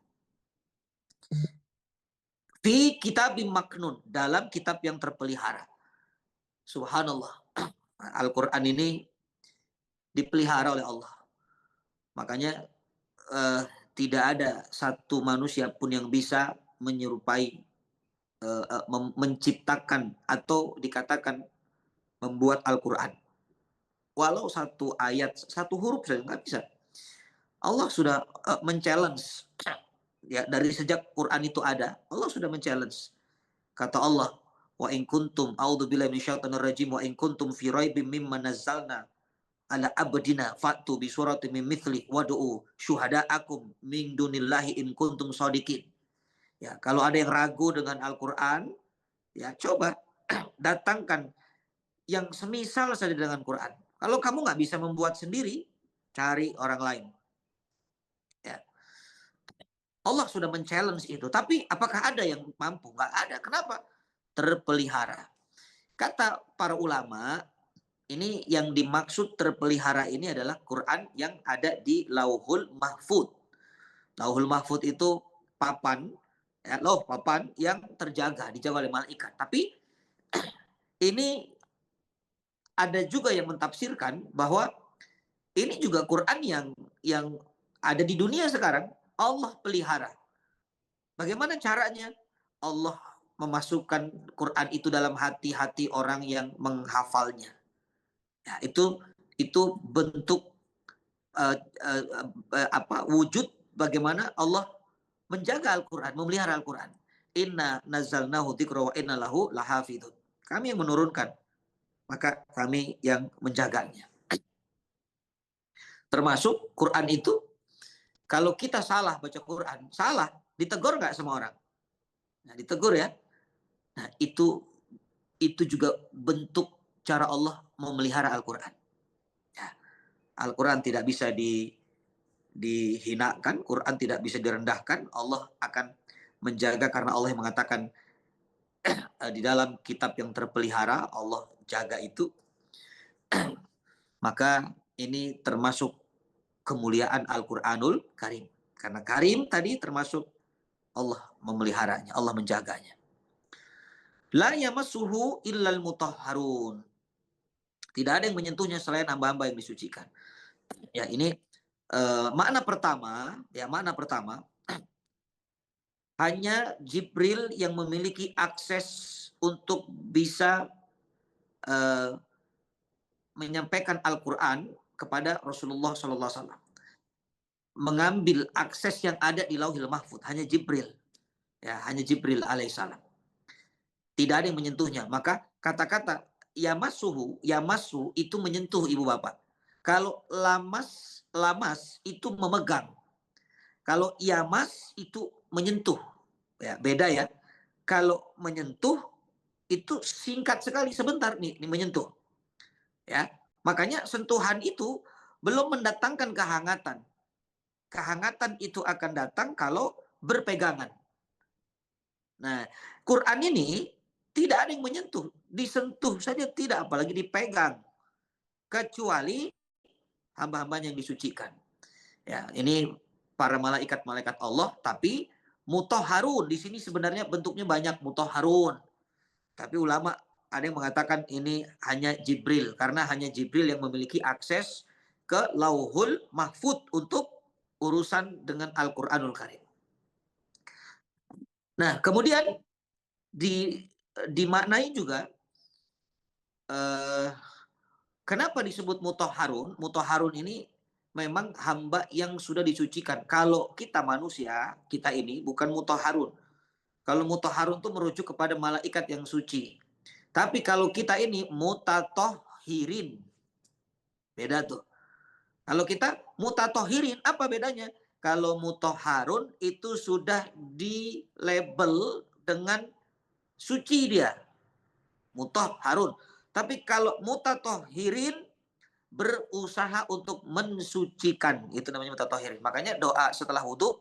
Fi kitabim maknun. Dalam kitab yang terpelihara. Subhanallah. Al-Quran ini dipelihara oleh Allah. Makanya tidak ada satu manusia pun yang bisa menyerupai, menciptakan atau dikatakan membuat Al-Quran. Walau satu ayat, satu huruf saja nggak bisa. Allah sudah men-challenge. Ya, dari sejak Quran itu ada, Allah sudah men-challenge. Kata Allah, wa in kuntum a'udzubillahi minasyaitonir rajim wa in kuntum fi raibim mimma nazzalna ala abdina fa'tu bi suratin min mithli wad'u syuhada'akum min dunillahi in kuntum shadiqin. Ya, kalau ada yang ragu dengan Al-Qur'an, ya coba datangkan yang semisal saja dengan Quran. Kalau kamu nggak bisa membuat sendiri, cari orang lain. Ya. Allah sudah men-challenge itu. Tapi apakah ada yang mampu? Nggak ada. Kenapa? Terpelihara. Kata para ulama, ini yang dimaksud terpelihara ini adalah Quran yang ada di Lauhul Mahfud. Lauhul Mahfud itu papan, ya, papan yang terjaga, dijaga oleh malaikat. Tapi ini ada juga yang mentafsirkan bahwa ini juga Quran yang ada di dunia sekarang, Allah pelihara. Bagaimana caranya? Allah memasukkan Quran itu dalam hati-hati orang yang menghafalnya. Ya, itu bentuk wujud bagaimana Allah menjaga Al-Quran, memelihara Al-Quran. Inna nazzalnahu dzikra wa inna lahu lahafidun. Kami yang menurunkan, maka kami yang menjaganya. Termasuk Quran itu, kalau kita salah baca Quran, salah, ditegur nggak sama orang? Nah, ditegur ya. Nah, itu juga bentuk cara Allah memelihara Al-Quran. Ya, Al-Quran tidak bisa dihinakan, Quran tidak bisa direndahkan. Allah akan menjaga karena Allah yang mengatakan di dalam kitab yang terpelihara, Allah jaga itu. Maka ini termasuk kemuliaan Al-Quranul Karim. Karena Karim tadi termasuk Allah memeliharanya, Allah menjaganya. La yamassuhu illal mutahharun. Tidak ada yang menyentuhnya selain hamba-hamba yang disucikan. Ya, ini makna pertama, hanya Jibril yang memiliki akses untuk bisa menyampaikan Al-Quran kepada Rasulullah SAW. Mengambil akses yang ada di Lauhil Mahfud, hanya Jibril. Ya, hanya Jibril alaihissalam. Tidak ada yang menyentuhnya. Maka kata-kata yamassuhu, yamassu itu menyentuh ibu bapak. Kalau lamas itu memegang. Kalau yamas itu menyentuh. Ya, beda ya. Kalau menyentuh itu singkat sekali, sebentar nih menyentuh. Ya, makanya sentuhan itu belum mendatangkan kehangatan. Kehangatan itu akan datang kalau berpegangan. Nah, Quran ini tidak ada yang menyentuh, disentuh saja tidak, apalagi dipegang, kecuali hamba-hambanya yang disucikan. Ya, ini para malaikat-malaikat Allah, tapi mutahharun di sini sebenarnya bentuknya banyak, mutahharun. Tapi ulama ada yang mengatakan ini hanya Jibril, karena hanya Jibril yang memiliki akses ke Lauhul Mahfud untuk urusan dengan Al-Quranul Karim. Nah, kemudian dimaknai juga kenapa disebut mutahharun? Mutahharun ini memang hamba yang sudah disucikan. Kalau kita manusia, kita ini bukan mutahharun. Kalau mutahharun itu merujuk kepada malaikat yang suci. Tapi kalau kita ini mutatohirin. Beda tuh. Kalau kita mutatohirin, apa bedanya? Kalau mutahharun itu sudah di label dengan suci dia. Mutahharun. Tapi kalau mutatohirin, berusaha untuk mensucikan. Itu namanya mutatohirin. Makanya doa setelah wudhu,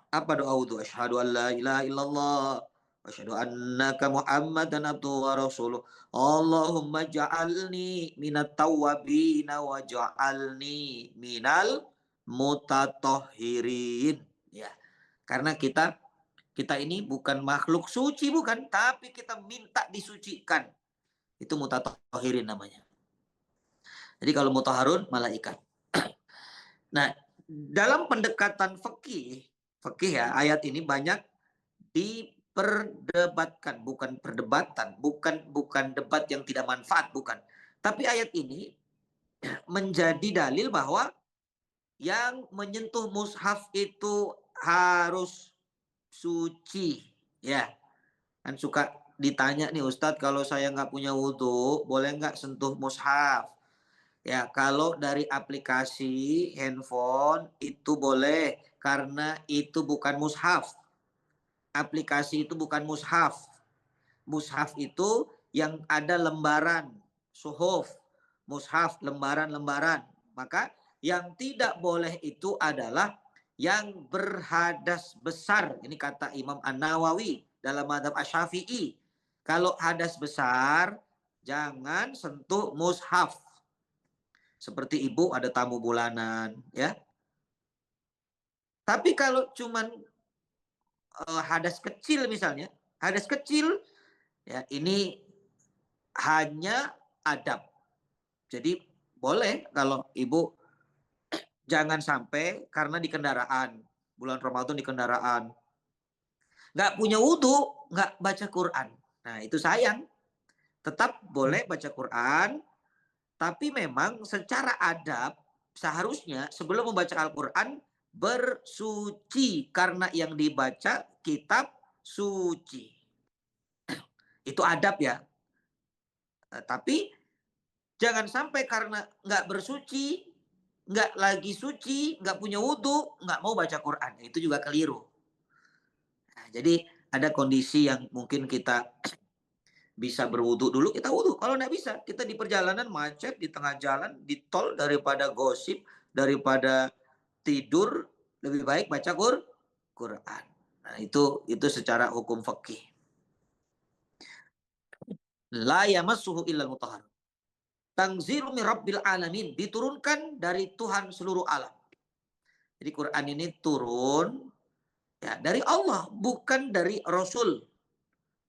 apa doa wudhu? Asyhadu an la ilaha illallah. Asyhadu annaka Muhammadan abduhu wa rasuluh. Allahumma ja'alni minat tawwabina wa ja'alni minal mutatohirin. Ya. Karena kita ini bukan makhluk suci, bukan. Tapi kita minta disucikan. Itu mutatohirin namanya. Jadi kalau mutahharun, malaikat. Nah, dalam pendekatan fikih ya, ayat ini banyak diperdebatkan, bukan perdebatan, bukan debat yang tidak manfaat, bukan. Tapi ayat ini menjadi dalil bahwa yang menyentuh mushaf itu harus suci. Ya, kan suka ditanya nih Ustadz, kalau saya nggak punya wudhu, boleh nggak sentuh mushaf? Ya, kalau dari aplikasi handphone itu boleh, karena itu bukan mushaf. Aplikasi itu bukan mushaf. Mushaf itu yang ada lembaran, suhuf, mushaf, lembaran-lembaran. Maka yang tidak boleh itu adalah yang berhadas besar. Ini kata Imam An-Nawawi dalam madhab Asy-Syafi'i. Kalau hadas besar, jangan sentuh mushaf. Seperti ibu ada tamu bulanan, ya. Tapi kalau cuman hadas kecil misalnya, hadas kecil, ya ini hanya adab. Jadi boleh kalau ibu jangan sampai karena di kendaraan, bulan Ramadan di kendaraan, nggak punya wudhu, nggak baca Quran. Nah itu sayang. Tetap boleh baca Quran, tapi memang secara adab seharusnya sebelum membaca Al-Quran bersuci karena yang dibaca kitab suci. Itu adab ya. Tapi jangan sampai karena nggak bersuci, nggak lagi suci, nggak punya wudhu, nggak mau baca Quran. Itu juga keliru. Nah, jadi ada kondisi yang mungkin kita bisa berwudhu dulu, kita wudhu. Kalau nggak bisa, kita di perjalanan macet, di tengah jalan, di tol, daripada gosip, daripada tidur, lebih baik baca Quran. Nah, itu secara hukum fikih. La yamassuhu illa mutahhar. Tanzilu min rabbil alamin, diturunkan dari Tuhan seluruh alam. Jadi Quran ini turun ya dari Allah, bukan dari Rasul.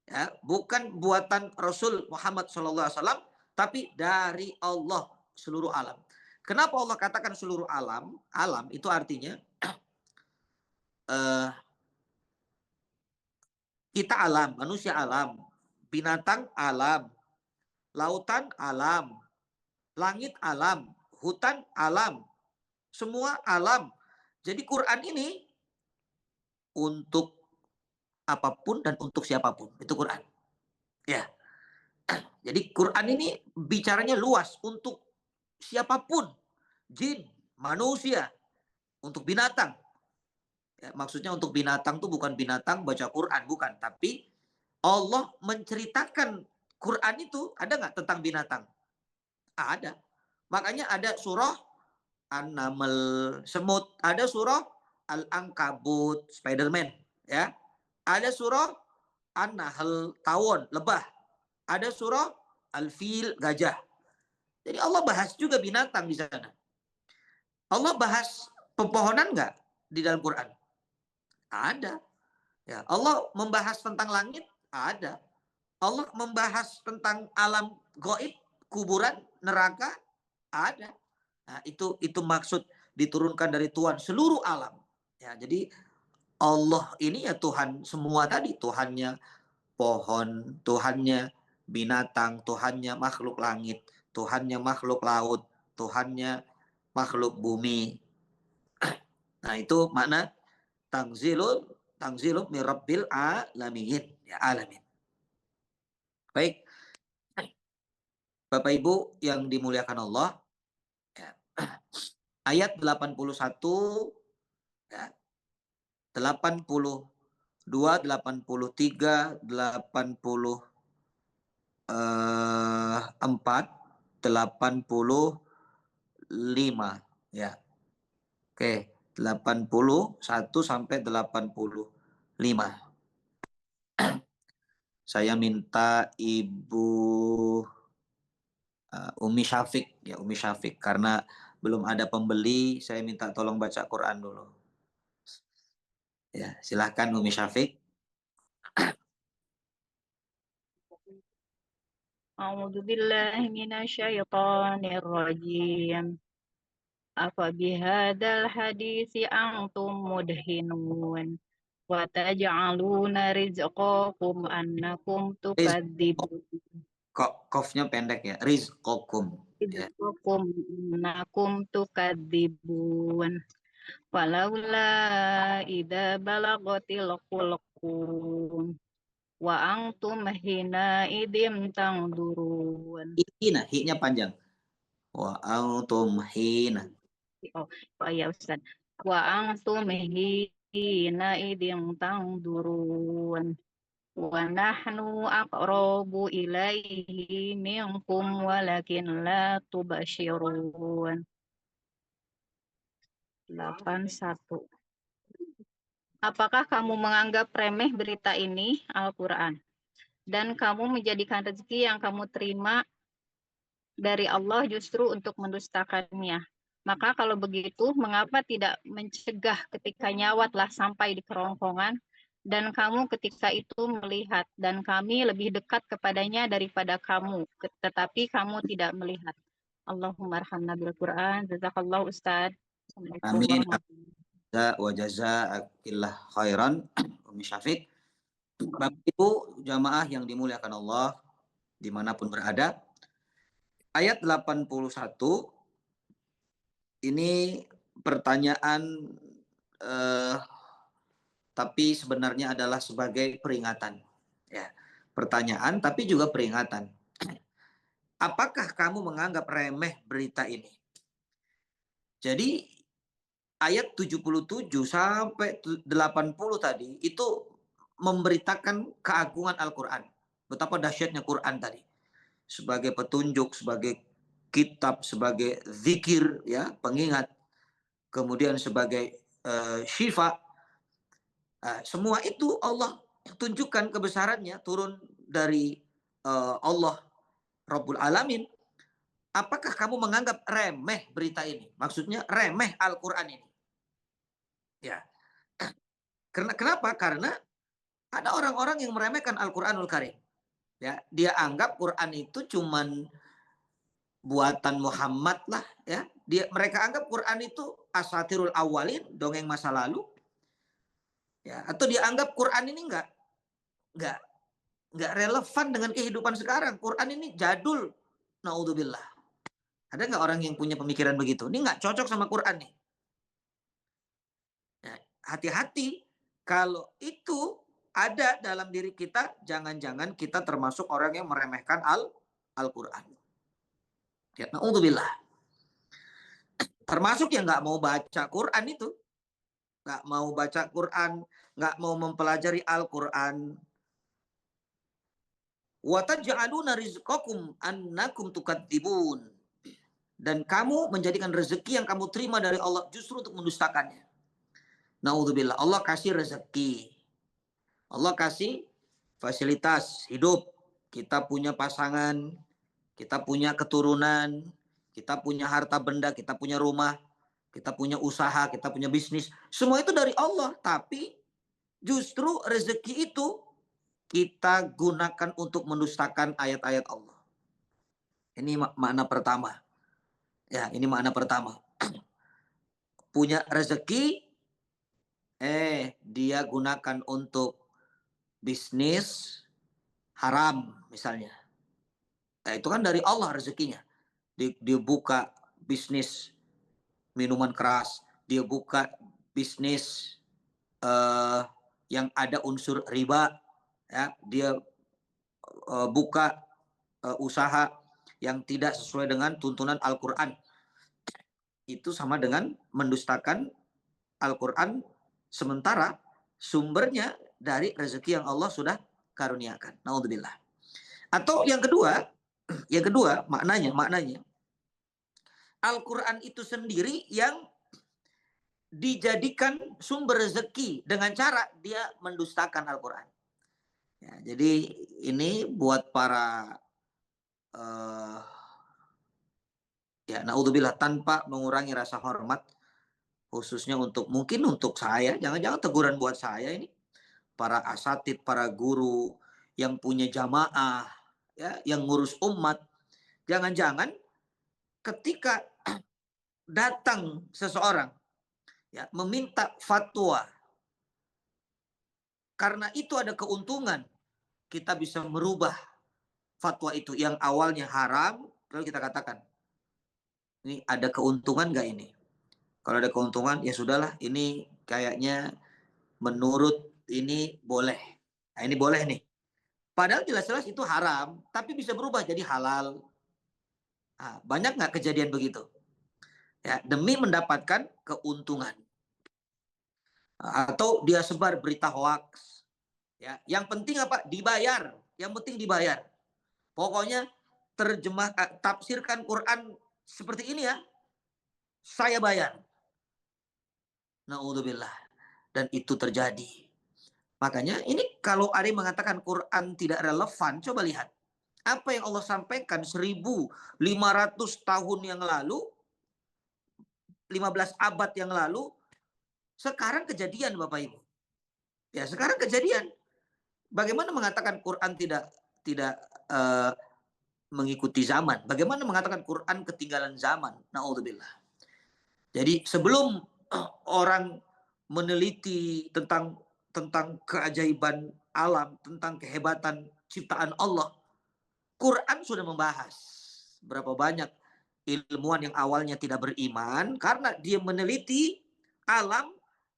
Ya, bukan buatan Rasul Muhammad SAW, tapi dari Allah seluruh alam. Kenapa Allah katakan seluruh alam? Alam itu artinya kita alam, manusia alam, binatang alam, lautan alam, langit alam, hutan alam, semua alam. Jadi Quran ini untuk apapun dan untuk siapapun. Itu Quran. Ya. Jadi Quran ini bicaranya luas untuk siapapun. Jin, manusia, untuk binatang. Ya, maksudnya untuk binatang tuh bukan binatang baca Quran, bukan. Tapi Allah menceritakan Quran itu ada nggak tentang binatang? Ada. Makanya ada surah An-Naml, semut. Ada surah Al-Ankabut, Spiderman. Ya. Ada surah An-Nahl, tawon, lebah. Ada surah Al-Fil, gajah. Jadi Allah bahas juga binatang di sana. Allah bahas pepohonan nggak di dalam Quran? Ada. Ya, Allah membahas tentang langit? Ada. Allah membahas tentang alam gaib, kuburan, neraka? Ada. Nah, itu maksud diturunkan dari Tuhan seluruh alam. Ya, jadi Allah ini ya Tuhan semua tadi, Tuhannya pohon, Tuhannya binatang, Tuhannya makhluk langit, Tuhannya makhluk laut, Tuhannya makhluk bumi. Nah, itu makna tangzilul mirabbil alamin, ya alamin. Baik, Bapak Ibu yang dimuliakan Allah, ya. Ayat 81, ya, 82, 83, 84, 85, ya. Oke, 81 sampai 85. Saya minta Ibu Umi Syafiq, ya Umi Syafiq, karena belum ada pembeli, saya minta tolong baca Quran dulu. Ya, silahkan Umi Syafiq.
A'udzu billahi minasyaitonir rajim. Afa bihadzal hadisi antum mudhinun. wa taj'aluna rizqakum annakum tukadzibun.
Kofnya pendek ya. Rizqakum. Ya.
Rizqakum annakum tukadzibun. Walaula idza balagatil qulqum wa antum hina idim tangdurun.
Hina, hi-nya panjang. Wa antum hina.
Oh, oh ya Ustaz. Wa antum hina idim tangdurun. Wa nahnu aqrabu ilaihi minkum walakin la tubashirun. 81. Apakah kamu menganggap remeh berita ini, Al-Quran? Dan kamu menjadikan rezeki yang kamu terima dari Allah justru untuk mendustakannya. Maka kalau begitu, mengapa tidak mencegah ketika nyawa telah sampai di kerongkongan, dan kamu ketika itu melihat, dan kami lebih dekat kepadanya daripada kamu, tetapi kamu tidak melihat. Allahumma arhamna bil Quran. Jazakallah Ustaz. Assalamualaikum
Amin.
warahmatullahi
Wa jazaakillah khairan. Umi Syafiq. Bapak Ibu jamaah yang dimuliakan Allah dimanapun berada. Ayat 81 ini pertanyaan tapi sebenarnya adalah sebagai peringatan. Ya, pertanyaan tapi juga peringatan. Apakah kamu menganggap remeh berita ini? Jadi ayat 77 sampai 80 tadi itu memberitakan keagungan Al-Quran. Betapa dahsyatnya Quran tadi. Sebagai petunjuk, sebagai kitab, sebagai zikir, ya, pengingat. Kemudian sebagai syifa. Semua itu Allah tunjukkan kebesarannya turun dari Allah Rabbul Alamin. Apakah kamu menganggap remeh berita ini? Maksudnya remeh Al-Quran ini. Ya. Kenapa? Karena ada orang-orang yang meremehkan Al-Quranul Karim. Ya, dia anggap Quran itu cuman buatan Muhammad lah, ya. Mereka anggap Quran itu asatirul awalin, dongeng masa lalu. Ya, atau dia anggap Quran ini enggak relevan dengan kehidupan sekarang. Quran ini jadul. Naudzubillah. Ada nggak orang yang punya pemikiran begitu? Ini nggak cocok sama Quran nih. Ya, hati-hati kalau itu ada dalam diri kita, jangan-jangan kita termasuk orang yang meremehkan Al-Quran. Ya, naudzubillah. Termasuk yang nggak mau baca Quran itu, nggak mau baca Quran, nggak mau mempelajari Al-Quran. Wa taj'aluna rizqakum annakum tukadzibun. Dan kamu menjadikan rezeki yang kamu terima dari Allah justru untuk mendustakannya. Naudzubillah. Allah kasih rezeki. Allah kasih fasilitas hidup. Kita punya pasangan, kita punya keturunan, kita punya harta benda, kita punya rumah, kita punya usaha, kita punya bisnis. Semua itu dari Allah. Tapi justru rezeki itu kita gunakan untuk mendustakan ayat-ayat Allah. Ini makna pertama. Ya, ini makna pertama. Punya rezeki, dia gunakan untuk bisnis haram misalnya. Nah, itu kan dari Allah rezekinya. Dia buka bisnis minuman keras, dia buka bisnis yang ada unsur riba, ya, dia buka usaha yang tidak sesuai dengan tuntunan Al-Quran. Itu sama dengan mendustakan Al-Quran, sementara sumbernya dari rezeki yang Allah sudah karuniakan. Naudzubillah. Atau yang kedua maknanya Al-Quran itu sendiri yang dijadikan sumber rezeki dengan cara dia mendustakan Al-Quran. Ya, jadi ini buat para ya, naudzubillah, tanpa mengurangi rasa hormat, khususnya mungkin untuk saya, jangan-jangan teguran buat saya ini, para asatid, para guru yang punya jamaah, ya, yang ngurus umat, jangan-jangan ketika datang seseorang, ya, meminta fatwa karena itu ada keuntungan, kita bisa merubah fatwa itu yang awalnya haram, lalu kita katakan, ini ada keuntungan nggak ini? Kalau ada keuntungan, ya sudahlah, ini kayaknya menurut ini boleh. Nah, ini boleh nih. Padahal jelas-jelas itu haram, tapi bisa berubah jadi halal. Nah, banyak nggak kejadian begitu? Ya, demi mendapatkan keuntungan. Atau dia sebar berita hoax. Ya, yang penting apa? Dibayar. Yang penting dibayar. Pokoknya tafsirkan Quran seperti ini ya, saya bayar. Na'udzubillah. Dan itu terjadi. Makanya ini kalau ada yang mengatakan Quran tidak relevan, coba lihat. Apa yang Allah sampaikan 1500 tahun yang lalu, 15 abad yang lalu, sekarang kejadian Bapak Ibu. Ya, sekarang kejadian. Bagaimana mengatakan Quran tidak mengikuti zaman? Bagaimana mengatakan Quran ketinggalan zaman? Na'udzubillah. Jadi sebelum orang meneliti tentang keajaiban alam, tentang kehebatan ciptaan Allah, Quran sudah membahas berapa banyak ilmuwan yang awalnya tidak beriman karena dia meneliti alam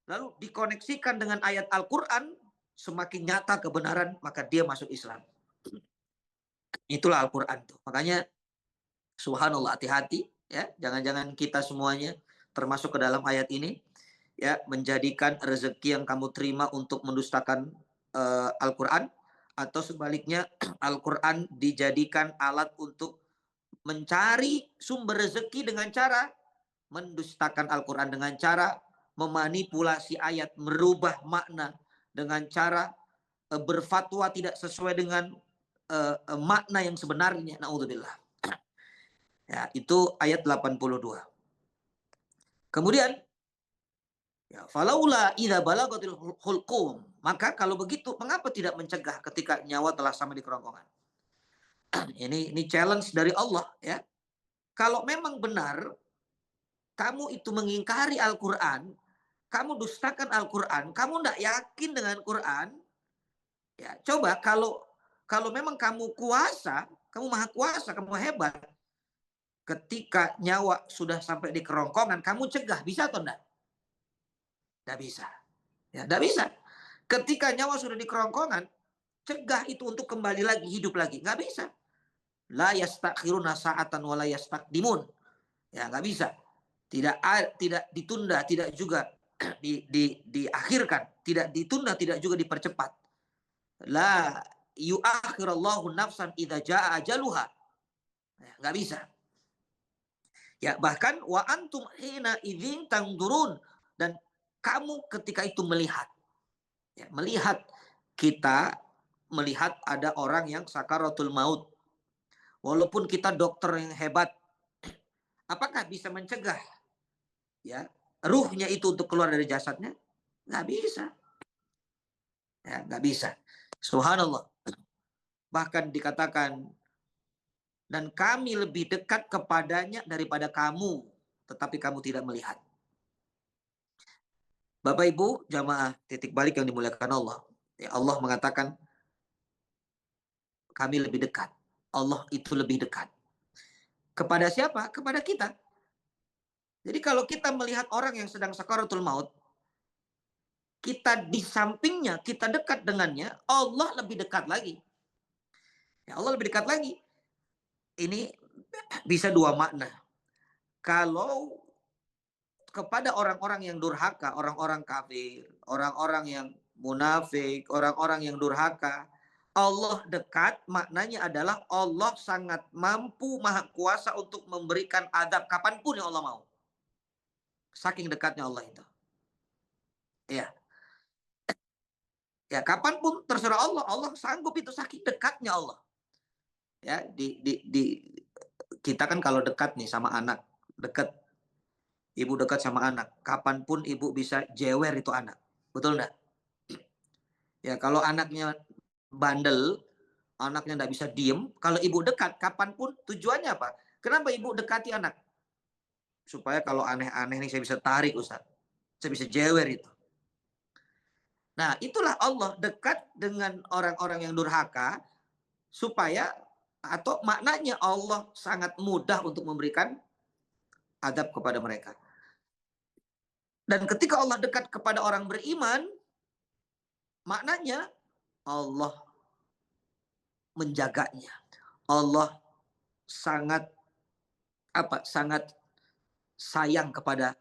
lalu dikoneksikan dengan ayat Al-Quran, semakin nyata kebenaran maka dia masuk Islam. Itulah Al-Quran tuh. Makanya subhanallah, hati-hati ya, jangan-jangan kita semuanya termasuk ke dalam ayat ini ya, menjadikan rezeki yang kamu terima untuk mendustakan Al-Quran, atau sebaliknya Al-Quran dijadikan alat untuk mencari sumber rezeki dengan cara mendustakan Al-Quran, dengan cara memanipulasi ayat, merubah makna, dengan cara berfatwa tidak sesuai dengan makna yang sebenarnya. Na'udzubillah. Ya, itu ayat 82. Kemudian ya, falaula idza balagatil hulqum, maka kalau begitu mengapa tidak mencegah ketika nyawa telah sampai di kerongkongan? Ini challenge dari Allah ya. Kalau memang benar kamu itu mengingkari Al-Qur'an, kamu dustakan Al-Qur'an, kamu tidak yakin dengan Quran, ya coba kalau memang kamu kuasa, kamu maha kuasa, kamu hebat, ketika nyawa sudah sampai di kerongkongan, kamu cegah, bisa atau enggak? Tidak bisa. Ya, tidak bisa. Ketika nyawa sudah di kerongkongan, cegah itu untuk kembali lagi, hidup lagi. Nggak bisa. La yastakhiruna sa'atan wa la yastaqdimun. Ya, nggak bisa. Tidak ditunda, tidak juga diakhirkan. Tidak ditunda, tidak juga dipercepat. La yuakhirallahu nafsan idza jaa ajaluha. Ya, nggak bisa. Ya, bahkan wa antum hina idzin tangdurun, dan kamu ketika itu melihat. Ya, kita melihat ada orang yang sakaratul maut. Walaupun kita dokter yang hebat, apakah bisa mencegah ya ruhnya itu untuk keluar dari jasadnya? Nggak bisa. Ya, nggak bisa. Subhanallah. Bahkan dikatakan, dan kami lebih dekat kepadanya daripada kamu, tetapi kamu tidak melihat. Bapak Ibu, jamaah titik balik yang dimuliakan Allah. Ya, Allah mengatakan, kami lebih dekat. Allah itu lebih dekat. Kepada siapa? Kepada kita. Jadi kalau kita melihat orang yang sedang sakaratul maut, kita di sampingnya, kita dekat dengannya, Allah lebih dekat lagi. Ya, Allah lebih dekat lagi. Ini bisa dua makna. Kalau kepada orang-orang yang durhaka, orang-orang kafir, orang-orang yang munafik, orang-orang yang durhaka, Allah dekat, maknanya adalah Allah sangat mampu, maha kuasa untuk memberikan adab kapanpun yang Allah mau. Saking dekatnya Allah itu. Ya. Ya, kapanpun terserah Allah. Allah sanggup itu, saking dekatnya Allah. Ya, kita kan kalau dekat nih sama anak, dekat. Ibu dekat sama anak, kapanpun ibu bisa jewer itu anak. Betul enggak? Ya, kalau anaknya bandel, anaknya enggak bisa diem, kalau ibu dekat, kapanpun, tujuannya apa? Kenapa ibu dekati anak? Supaya kalau aneh-aneh nih saya bisa tarik, Ustaz. Saya bisa jewer itu. Nah, itulah Allah dekat dengan orang-orang yang durhaka supaya atau maknanya Allah sangat mudah untuk memberikan adab kepada mereka. Dan ketika Allah dekat kepada orang beriman, maknanya Allah menjaganya. Allah sangat sangat sayang kepada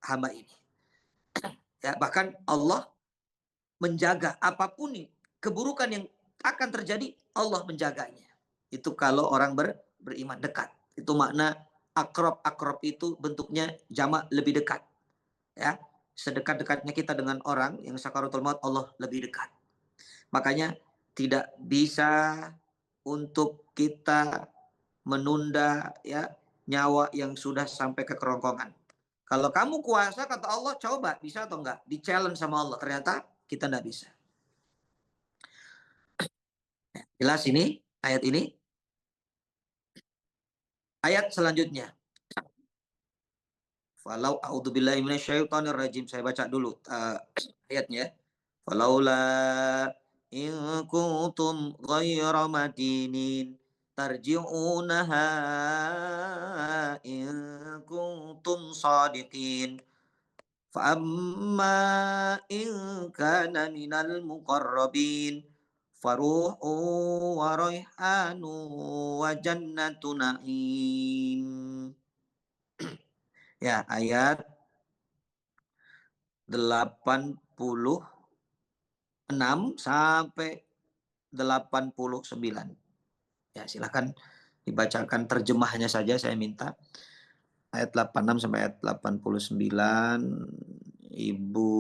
hamba ini. Ya, bahkan Allah menjaga apapun keburukan yang akan terjadi, Allah menjaganya. Itu kalau orang beriman dekat. Itu makna akrob itu bentuknya jamak lebih dekat. Ya, sedekat-dekatnya kita dengan orang yang sakaratul maut, Allah lebih dekat. Makanya tidak bisa untuk kita menunda ya nyawa yang sudah sampai ke kerongkongan. Kalau kamu kuasa, kata Allah, coba bisa atau enggak? Di challenge sama Allah. Ternyata kita enggak bisa. Jelas ini ayat ini? Ayat selanjutnya. Falau a'udzubillahi minasyaitonir rajim. Saya baca dulu ayatnya. Falaula in kuntum ghayra madinin tarji'unaha in kuntum sadiqin. فأما إن كان من المقربين فروح وريحان وجنة نعيم. Ya, ayat 86 sampai 89. Ya, silakan dibacakan terjemahnya saja saya minta. Ayat 86 sampai ayat 89. Ibu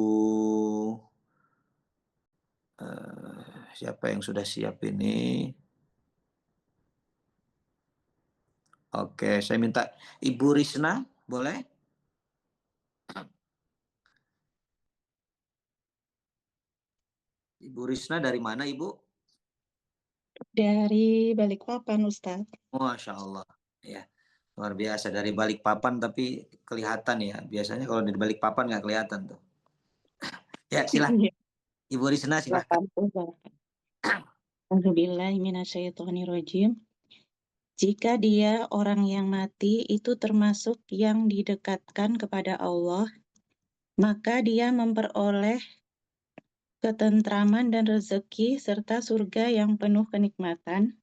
siapa yang sudah siap ini? Oke, saya minta Ibu Risna, boleh? Ibu Risna dari mana, Ibu?
Dari Balikpapan, Ustaz.
Masya Allah. Ya, luar biasa. Dari Balikpapan tapi kelihatan ya. Biasanya kalau dari Balikpapan nggak kelihatan tuh. Ya, silakan.
Iya.
Ibu Risna, silakan.
A'udzubillahiminasyaitonirrajim. Jika dia orang yang mati itu termasuk yang didekatkan kepada Allah, maka dia memperoleh ketentraman dan rezeki serta surga yang penuh kenikmatan.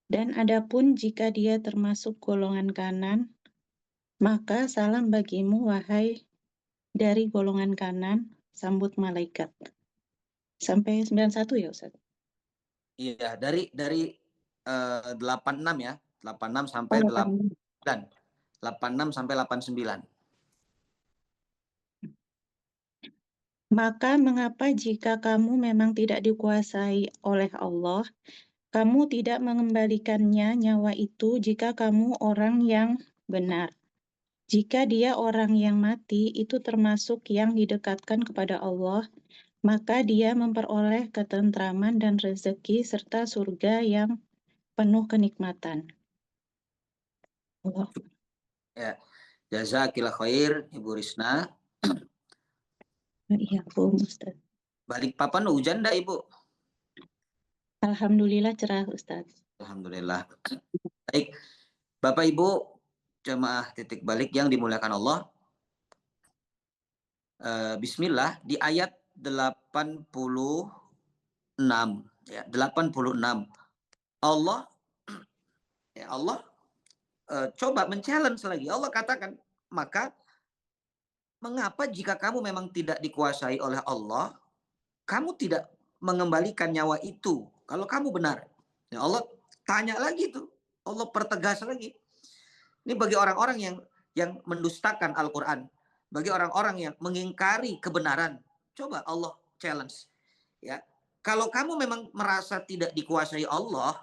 Dan adapun jika dia termasuk golongan kanan, maka salam bagimu wahai dari golongan kanan, sambut malaikat. Sampai 91 ya Ustaz?
Iya, dari 86 ya. 86 sampai 89. 86 sampai 89.
Maka mengapa jika kamu memang tidak dikuasai oleh Allah, kamu tidak mengembalikannya nyawa itu jika kamu orang yang benar? Jika dia orang yang mati, itu termasuk yang didekatkan kepada Allah, maka dia memperoleh ketentraman dan rezeki serta surga yang penuh kenikmatan. Allah.
Ya. Jazakillah khair, Ibu Risna.
Iya, Bu Ustaz.
Balikpapan hujan enggak, Ibu?
Alhamdulillah cerah, Ustaz.
Alhamdulillah. Baik. Bapak Ibu jemaah titik balik yang dimuliakan Allah. Bismillah di ayat 86 ya, 86. Allah coba men-challenge lagi. Allah katakan, maka mengapa jika kamu memang tidak dikuasai oleh Allah, kamu tidak mengembalikan nyawa itu kalau kamu benar? Ya, Allah tanya lagi tuh. Allah pertegas lagi. Ini bagi orang-orang yang mendustakan Al-Qur'an, bagi orang-orang yang mengingkari kebenaran. Coba Allah challenge. Ya. Kalau kamu memang merasa tidak dikuasai Allah,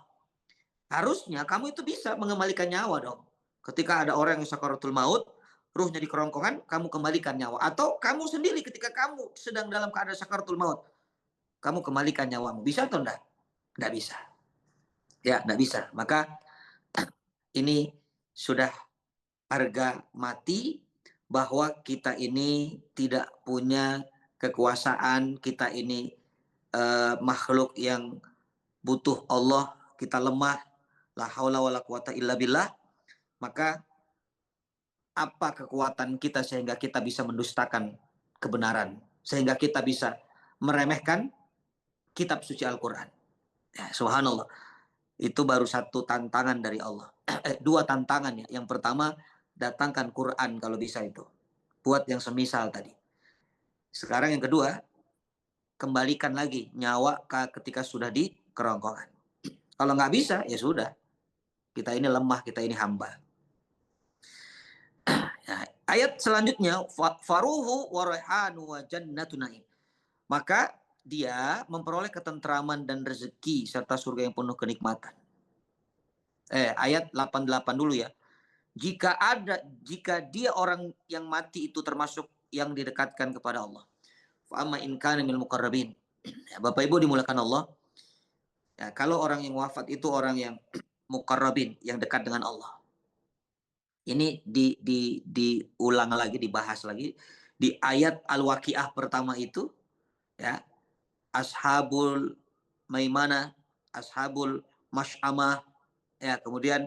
harusnya kamu itu bisa mengembalikan nyawa dong. Ketika ada orang yang sakaratul maut, ruhnya di kerongkongan, kamu kembalikan nyawa. Atau kamu sendiri ketika kamu sedang dalam keadaan sakaratul maut, kamu kembalikan nyawamu. Bisa atau enggak? Enggak bisa. Ya, enggak bisa. Maka ini sudah harga mati bahwa kita ini tidak punya kekuasaan, kita ini makhluk yang butuh Allah, kita lemah, la haula wala quwata illa billah, maka apa kekuatan kita sehingga kita bisa mendustakan kebenaran, sehingga kita bisa meremehkan kitab suci Al-Quran. Ya, subhanallah. Itu baru satu tantangan dari Allah. Dua tantangan ya. Yang pertama, datangkan Quran kalau bisa itu. Buat yang semisal tadi. Sekarang yang kedua, kembalikan lagi nyawa ketika sudah di kerongkongan. Kalau nggak bisa, ya sudah. Kita ini lemah, kita ini hamba. Nah, ayat selanjutnya, faruhu wa raihanu wa jannatu naim. Maka dia memperoleh ketentraman dan rezeki serta surga yang penuh kenikmatan. Ayat 88 dulu ya. Jika dia orang yang mati itu termasuk yang didekatkan kepada Allah. Fa amma in kana minal muqarrabin. Ya, Bapak Ibu dimulakan Allah. Ya, kalau orang yang wafat itu orang yang muqarrabin, yang dekat dengan Allah. Ini diulang lagi, dibahas lagi di ayat Al-Waqiah pertama itu, ya. Ashabul Maimanah, Ashabul Masy'amah, ya, kemudian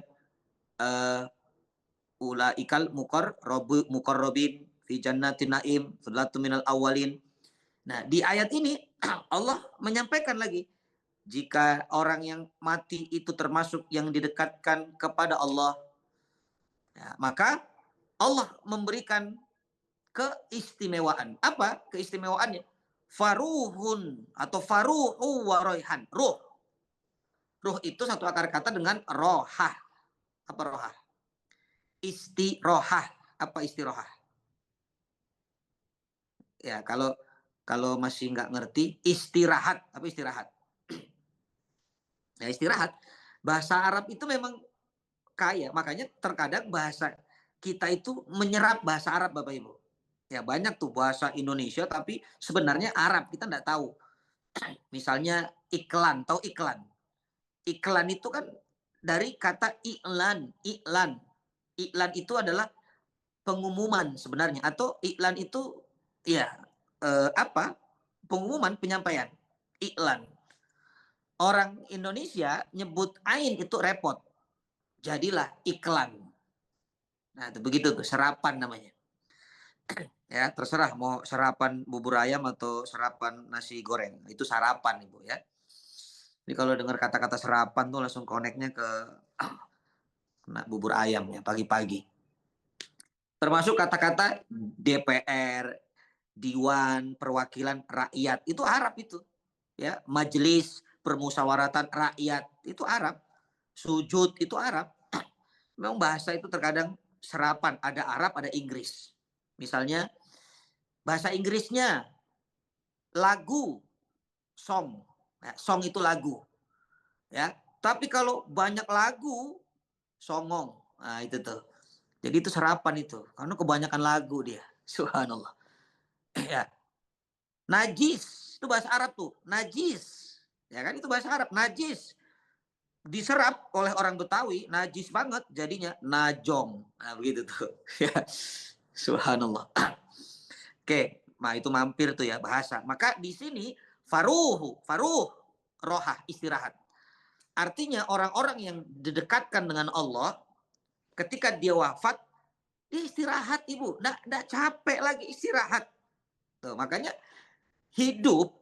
ulaikal muqarrabin fi jannatin naim, sullatun minal awwalin. Nah, di ayat ini Allah menyampaikan lagi, jika orang yang mati itu termasuk yang didekatkan kepada Allah, ya, maka Allah memberikan keistimewaan. Apa keistimewaannya? Faruhun atau faruhu wa raihan. Ruh. Ruh itu satu akar kata dengan rohah. Apa rohah? Istirohah. Apa istirohah? Ya, kalau masih nggak ngerti, istirahat. Apa istirahat? Ya, istirahat. Bahasa Arab itu memang kaya. Makanya terkadang bahasa kita itu menyerap bahasa Arab, Bapak Ibu. Ya, banyak tuh bahasa Indonesia tapi sebenarnya Arab, kita nggak tahu. Misalnya iklan, tahu iklan? Iklan itu kan dari kata iklan, iklan. Iklan itu adalah pengumuman sebenarnya, atau iklan itu ya pengumuman, penyampaian. Iklan. Orang Indonesia nyebut ain itu repot. Jadilah iklan. Nah, itu begitu tuh, serapan namanya. Ya, terserah mau sarapan bubur ayam atau sarapan nasi goreng. Itu sarapan, Ibu ya. Jadi kalau dengar kata-kata sarapan tuh langsung koneknya ke bubur ayam ya pagi-pagi. Termasuk kata-kata DPR, Dewan Perwakilan Rakyat, itu Arab itu. Ya, Majelis Permusyawaratan Rakyat itu Arab. Sujud itu Arab. Memang bahasa itu terkadang serapan, ada Arab, ada Inggris. Misalnya bahasa Inggrisnya lagu, song. Nah, song itu lagu. Ya, tapi kalau banyak lagu, songong. Nah, itu tuh. Jadi itu serapan itu, karena kebanyakan lagu dia. Subhanallah. Ya. Najis, itu bahasa Arab tuh. Najis. Ya kan, itu bahasa Arab, najis. Diserap oleh orang Betawi, najis banget, jadinya najong. Nah, begitu tuh. Ya. Subhanallah. Oke, nah itu mampir tuh ya bahasa. Maka di sini faruh, rohah, istirahat. Artinya orang-orang yang didekatkan dengan Allah, ketika dia wafat, dia istirahat, Ibu. Nggak capek lagi istirahat. Tuh, makanya hidup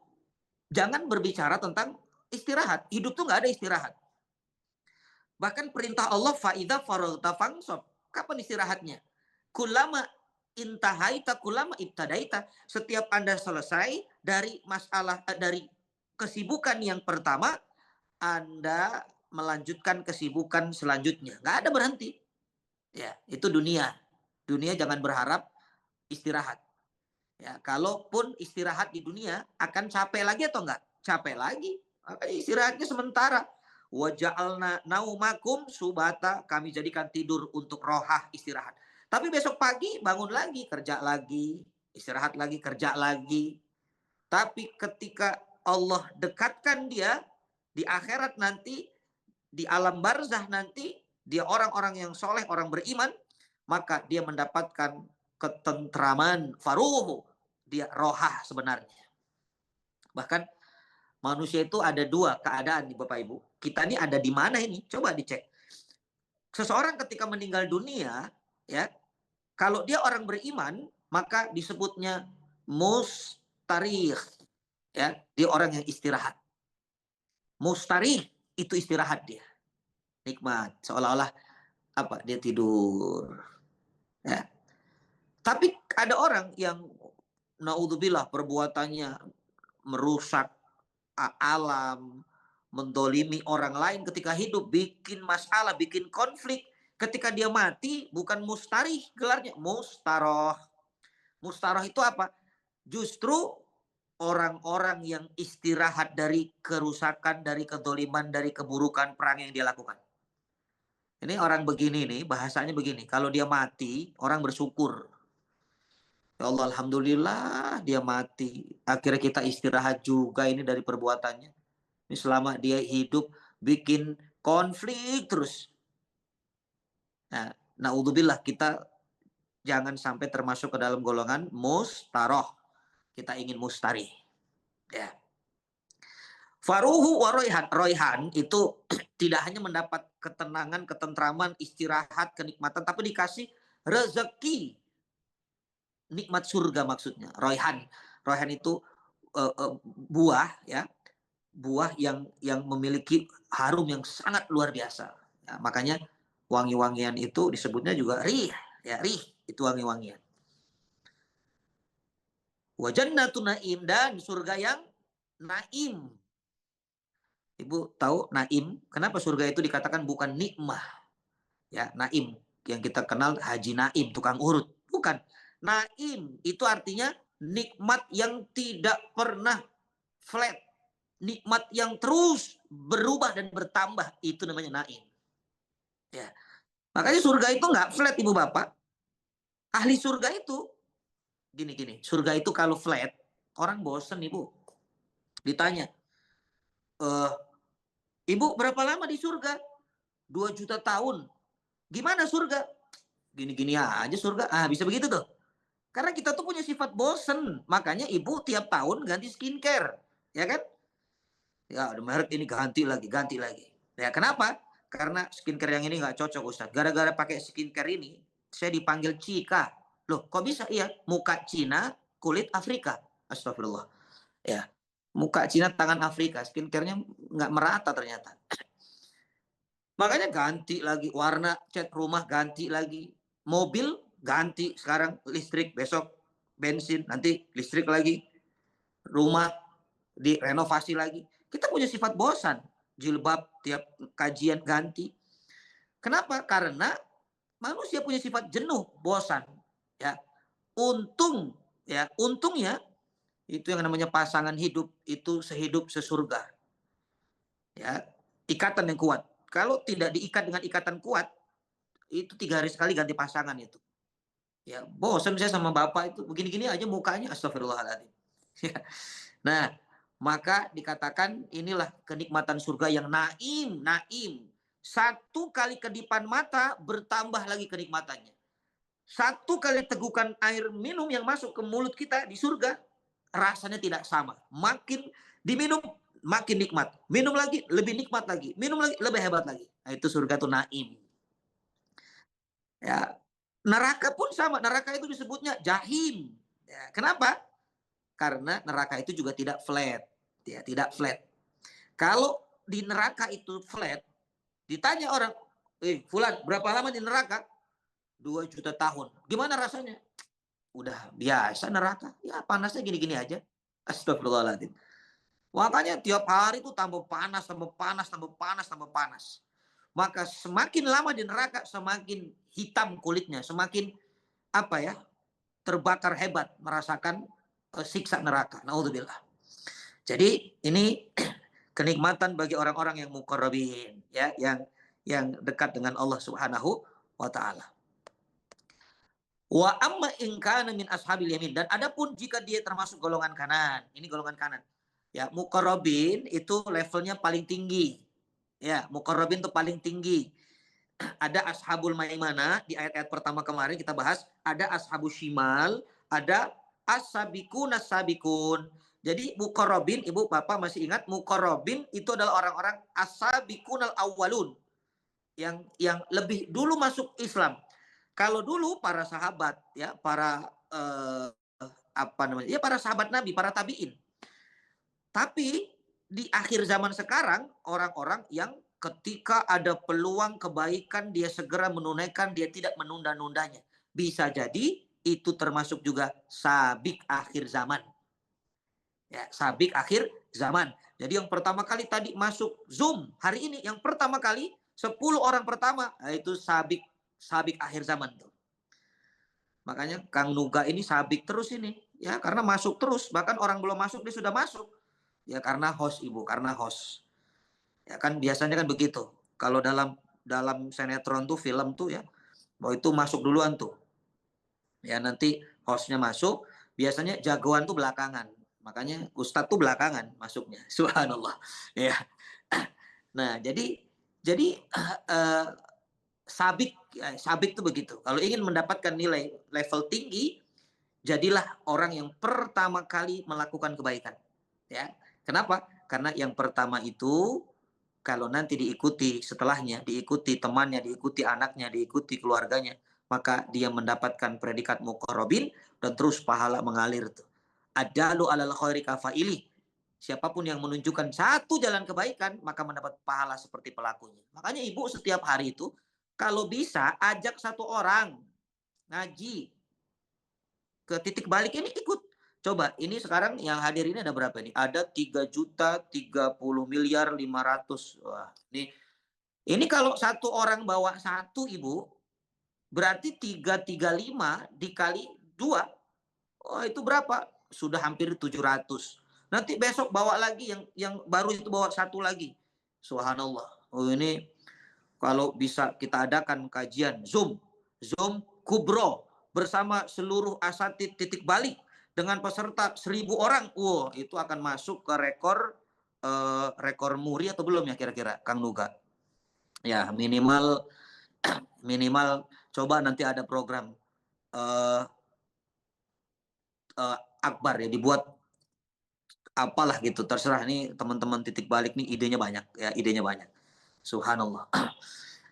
jangan berbicara tentang istirahat. Hidup tuh nggak ada istirahat. Bahkan perintah Allah, fa'idha faragta fansab. Kapan istirahatnya? Kulama intahaita kulama ibtadaita. Setiap Anda selesai dari masalah, dari kesibukan yang pertama, Anda melanjutkan kesibukan selanjutnya. Nggak ada berhenti. Ya, itu dunia. Dunia jangan berharap istirahat. Ya, kalaupun istirahat di dunia akan capek lagi atau enggak? Capek lagi. Istirahatnya sementara. Wa ja'alna naumakum subata, kami jadikan tidur untuk rohah, istirahat. Tapi besok pagi bangun lagi, kerja lagi, istirahat lagi, kerja lagi. Tapi ketika Allah dekatkan dia di akhirat nanti, di alam barzah nanti, dia orang-orang yang soleh, orang beriman, maka dia mendapatkan ketentraman, faruhu. dia rohah sebenarnya. Bahkan manusia itu ada dua keadaan nih Bapak Ibu. Kita ini ada di mana ini? Coba dicek. Seseorang ketika meninggal dunia, ya, kalau dia orang beriman, maka disebutnya mustarih, ya, dia orang yang istirahat. Mustarih itu istirahat dia, nikmat, seolah-olah apa? Dia tidur. Ya. Tapi ada orang yang naudzubillah perbuatannya merusak alam, mendolimi orang lain ketika hidup, bikin masalah, bikin konflik. Ketika dia mati, bukan mustarih gelarnya, mustaroh. Mustaroh itu apa? Justru orang-orang yang istirahat dari kerusakan, dari kedoliman, dari keburukan perang yang dia lakukan. Ini orang begini nih, bahasanya begini. Kalau dia mati, orang bersyukur. Ya Allah, alhamdulillah dia mati. Akhirnya kita istirahat juga ini dari perbuatannya. Ini selama dia hidup bikin konflik terus. Nah, naudzubillah, kita jangan sampai termasuk ke dalam golongan mustaroh. Kita ingin mustarih. Ya. Faruhu wa royhan. Royhan itu tidak hanya mendapat ketenangan, ketentraman, istirahat, kenikmatan, tapi dikasih rezeki. Nikmat surga maksudnya. Royhan. Royhan itu buah, ya. Buah yang memiliki harum yang sangat luar biasa. Ya, makanya wangi-wangian itu disebutnya juga rih, ya, rih itu wangi-wangian. Wa jannatun naim, dan surga yang naim. Ibu tahu naim? Kenapa surga itu dikatakan bukan nikmah? Ya, naim yang kita kenal Haji Naim, tukang urut. Bukan. Naim itu artinya nikmat yang tidak pernah flat. Nikmat yang terus berubah dan bertambah, itu namanya naim. Ya. Makanya surga itu nggak flat, Ibu Bapak. Ahli surga itu gini-gini. Surga itu kalau flat, orang bosen, Ibu. Ditanya, Ibu berapa lama di surga? 2 juta tahun. Gimana surga? Gini-gini aja surga. Ah, bisa begitu tuh. Karena kita tuh punya sifat bosen. Makanya Ibu tiap tahun ganti skincare. Ya kan? Ya, ada merek ini ganti lagi. Ya, kenapa? Karena skincare yang ini nggak cocok, Ustaz. Gara-gara pakai skincare ini, saya dipanggil Cika. Loh, kok bisa? Iya, muka Cina, kulit Afrika. Astagfirullah. Ya, muka Cina, tangan Afrika. Skincare-nya nggak merata ternyata. Makanya ganti lagi. Warna cat rumah ganti lagi. Mobil ganti, sekarang listrik, besok bensin, nanti listrik lagi. Rumah direnovasi lagi. Kita punya sifat bosan. Jilbab tiap kajian ganti. Kenapa? Karena manusia punya sifat jenuh, bosan. Ya, untungnya itu yang namanya pasangan hidup itu sehidup sesurga. Ya, ikatan yang kuat. Kalau tidak diikat dengan ikatan kuat, itu 3 hari sekali ganti pasangan itu. Ya, bosan saya sama bapak itu begini-gini aja mukanya, astagfirullahaladzim. Nah, maka dikatakan inilah kenikmatan surga yang naim. 1 kali kedipan mata bertambah lagi kenikmatannya. 1 kali tegukan air minum yang masuk ke mulut kita di surga, rasanya tidak sama. Makin diminum, makin nikmat. Minum lagi, lebih nikmat lagi. Minum lagi, lebih hebat lagi. Nah, itu surga itu naim. Ya, neraka pun sama. Neraka itu disebutnya jahim. Ya, kenapa? Karena neraka itu juga tidak flat. Ya, tidak flat. Kalau di neraka itu flat, ditanya orang, Fulan, berapa lama di neraka? 2 juta tahun. Gimana rasanya? Udah biasa neraka. Ya, panasnya gini-gini aja. Astagfirullahaladzim. Makanya tiap hari itu tambah panas. Maka semakin lama di neraka, semakin hitam kulitnya, semakin terbakar hebat, merasakan siksa neraka. Naudzubillah. Jadi ini kenikmatan bagi orang-orang yang muqarrabin, ya, yang dekat dengan Allah Subhanahu wa taala. Wa amma in kana min ashabil yamin, dan adapun jika dia termasuk golongan kanan. Ini golongan kanan. Ya, muqarrabin itu levelnya paling tinggi. Ya, muqarrabin itu paling tinggi. Ada ashabul maimanah di ayat-ayat pertama kemarin kita bahas, ada ashabul shimal, ada as-sabiqun as-sabiqun. Jadi muqarrabin, Ibu Bapak masih ingat muqarrabin itu adalah orang-orang as-sabiqun al-awwalun yang lebih dulu masuk Islam. Kalau dulu para sahabat ya, para apa namanya? Ya para sahabat Nabi, para tabi'in. Tapi di akhir zaman sekarang orang-orang yang ketika ada peluang kebaikan dia segera menunaikan, dia tidak menunda-nundanya. Bisa jadi itu termasuk juga sabik akhir zaman. Ya, sabik akhir zaman. Jadi yang pertama kali tadi masuk Zoom hari ini, yang pertama kali 10 orang pertama, nah itu sabik akhir zaman tuh. Makanya Kang Nuga ini sabik terus ini, ya karena masuk terus, bahkan orang belum masuk dia sudah masuk. Ya karena host Ibu, karena host. Ya kan biasanya kan begitu. Kalau dalam sinetron tuh, film tuh ya, bahwa itu masuk duluan tuh. Ya nanti hostnya masuk, biasanya jagoan tuh belakangan. Makanya Ustadz tuh belakangan masuknya. Subhanallah. Ya. Nah, jadi sabik tuh begitu. Kalau ingin mendapatkan nilai level tinggi, jadilah orang yang pertama kali melakukan kebaikan. Ya. Kenapa? Karena yang pertama itu kalau nanti diikuti setelahnya, diikuti temannya, diikuti anaknya, diikuti keluarganya, maka dia mendapatkan predikat muqarrabin dan terus pahala mengalir tuh. Adalu alal khairi kafaili. Siapapun yang menunjukkan satu jalan kebaikan, maka mendapat pahala seperti pelakunya. Makanya Ibu setiap hari itu, kalau bisa ajak satu orang ngaji ke titik balik ini, ikut. Coba, ini sekarang yang hadir ini ada berapa nih? Ada 3.030.500.000. Wah, ini kalau satu orang bawa satu Ibu, berarti 335 dikali 2. Oh, itu berapa? Sudah hampir 700. Nanti besok bawa lagi yang baru itu bawa satu lagi. Subhanallah. Oh, ini kalau bisa kita adakan kajian Zoom kubro bersama seluruh asatid titik balik dengan peserta 1.000 orang. Wow, itu akan masuk ke rekor muri atau belum ya kira-kira Kang Nuga? Ya, minimal coba nanti ada program akbar ya, dibuat apalah gitu, terserah nih teman-teman titik balik nih, idenya banyak ya, idenya banyak. Subhanallah.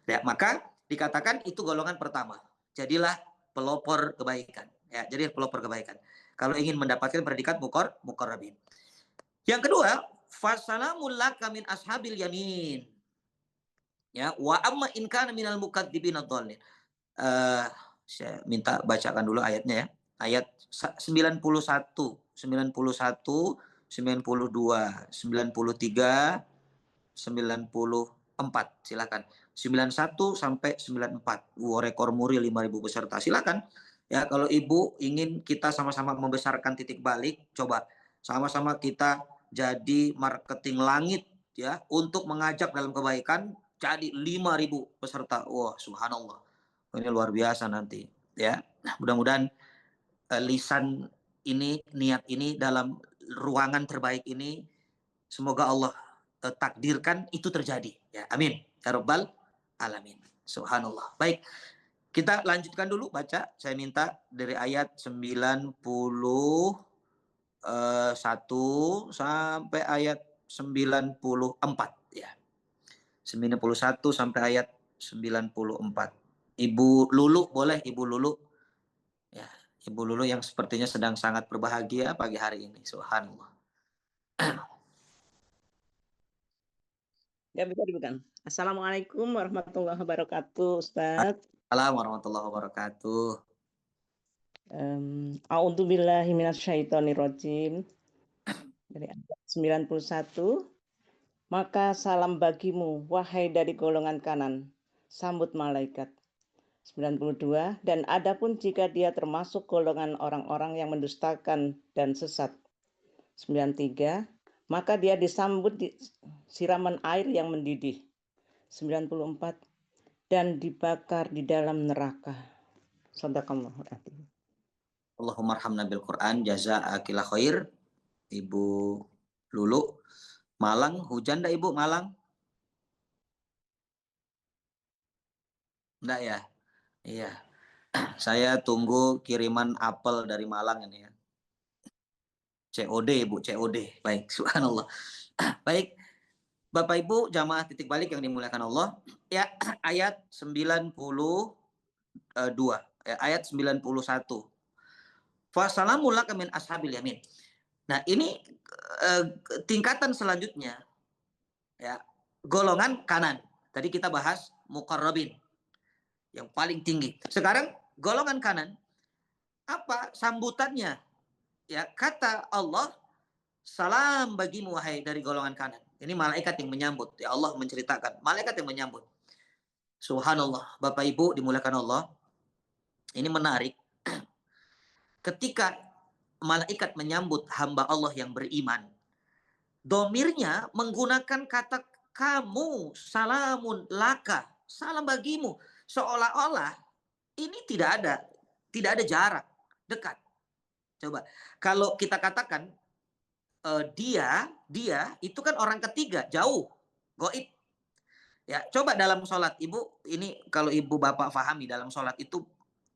Ya, maka dikatakan itu golongan pertama. Jadilah pelopor kebaikan. Ya, jadi pelopor kebaikan. Kalau ingin mendapatkan predikat muqarrabin. Yang kedua, fasalamul laka min ashabil yamin. Ya, wa amma in kana minal mukadzibin ad-dhallin. Saya minta bacakan dulu ayatnya ya. Ayat 91, 91, 92, 93, 94. Silakan. 91 sampai 94. Rekor muri 5.000 peserta. Silakan. Ya, kalau Ibu ingin kita sama-sama membesarkan titik balik, coba sama-sama kita jadi marketing langit ya untuk mengajak dalam kebaikan, jadi 5.000 peserta. Wah, subhanallah. Ini luar biasa nanti ya. Nah, mudah-mudahan lisan ini, niat ini dalam ruangan terbaik ini semoga Allah takdirkan itu terjadi ya. Amin ya rabbal alamin. Subhanallah. Baik, kita lanjutkan dulu baca. Saya minta dari ayat 91 sampai ayat 94 ya. 91 sampai ayat 94. Ibu Lulu, boleh Ibu Lulu? Ya, Ibu Lulu yang sepertinya sedang sangat berbahagia pagi hari ini. Subhanallah.
Ya, bisa dibuka. Assalamualaikum warahmatullahi wabarakatuh, Ustaz.
Assalamualaikum warahmatullahi wabarakatuh.
A'udzubillahi minasyaitonirrajim. Dari ayat 91. Maka salam bagimu, wahai dari golongan kanan, sambut malaikat. 92. Dan adapun jika dia termasuk golongan orang-orang yang mendustakan dan sesat. 93. Maka dia disambut di siraman air yang mendidih. 94. Dan dibakar di dalam neraka. Shadaqallahul adzim.
Allahumma arhamna bil Quran, jazaakillah khair. Ibu Lulu. Malang, hujan enggak Ibu Malang? Enggak ya? Iya. Saya tunggu kiriman apel dari Malang ini ya. COD, Bu, COD. Baik, subhanallah. Baik, Bapak Ibu jamaah titik balik yang dimuliakan Allah. Ya, ayat 92, ya, ayat 91. Fasalamul laka min ashabil yamin. Nah, ini tingkatan selanjutnya, ya, golongan kanan. Tadi kita bahas muqarrabin yang paling tinggi. Sekarang golongan kanan, apa sambutannya? Ya, kata Allah, salam bagimu wahai dari golongan kanan. Ini malaikat yang menyambut. Ya, Allah menceritakan malaikat yang menyambut. Subhanallah, Bapak Ibu dimuliakan Allah. Ini menarik. Ketika malaikat menyambut hamba Allah yang beriman, domirnya menggunakan kata kamu, salamun laka, salam bagimu. Seolah-olah ini tidak ada jarak dekat. Coba kalau kita katakan dia itu kan orang ketiga, jauh, goib. Ya, coba dalam sholat Ibu, ini kalau Ibu Bapak pahami dalam sholat itu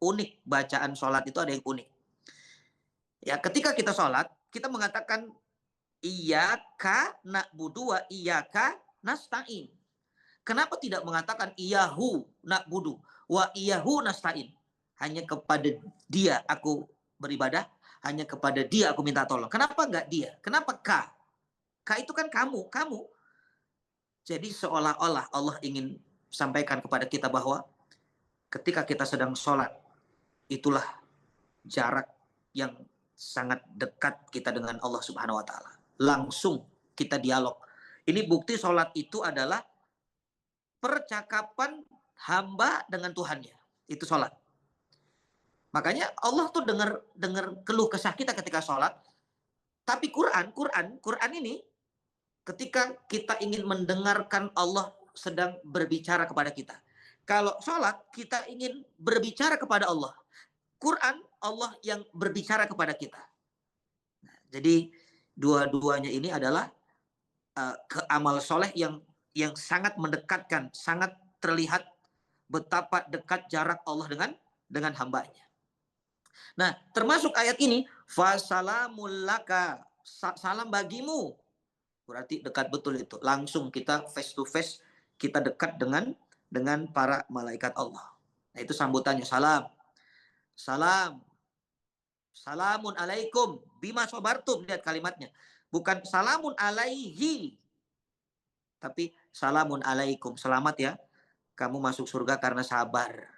unik, bacaan sholat itu ada yang unik. Ya, ketika kita sholat, kita mengatakan iyyaka na'budu wa iyyaka nasta'in. Kenapa tidak mengatakan iyyahu na'budu wa iyyahu nasta'in? Hanya kepada dia aku beribadah, hanya kepada dia aku minta tolong. Kenapa enggak dia? Kenapa ka? Ka itu kan kamu. Jadi seolah-olah Allah ingin sampaikan kepada kita bahwa ketika kita sedang sholat, itulah jarak yang sangat dekat kita dengan Allah Subhanahu wa Ta'ala. Langsung kita dialog. Ini bukti sholat itu adalah percakapan hamba dengan Tuhannya. Itu sholat. Makanya Allah tuh dengar keluh kesah kita ketika sholat. Tapi Quran ini ketika kita ingin mendengarkan Allah sedang berbicara kepada kita. Kalau sholat kita ingin berbicara kepada Allah. Quran Allah yang berbicara kepada kita. Nah, jadi dua-duanya ini adalah amal soleh yang sangat mendekatkan, sangat terlihat betapa dekat jarak Allah dengan hambanya. Nah, termasuk ayat ini, fasalamul laka, salam bagimu. Berarti dekat betul itu. Langsung kita face to face, kita dekat dengan para malaikat Allah. Nah, itu sambutannya, salam. Salam. Salamun alaikum bima sabartum. Lihat kalimatnya. Bukan salamun alaihi. Tapi salamun alaikum. Selamat ya. Kamu masuk surga karena sabar.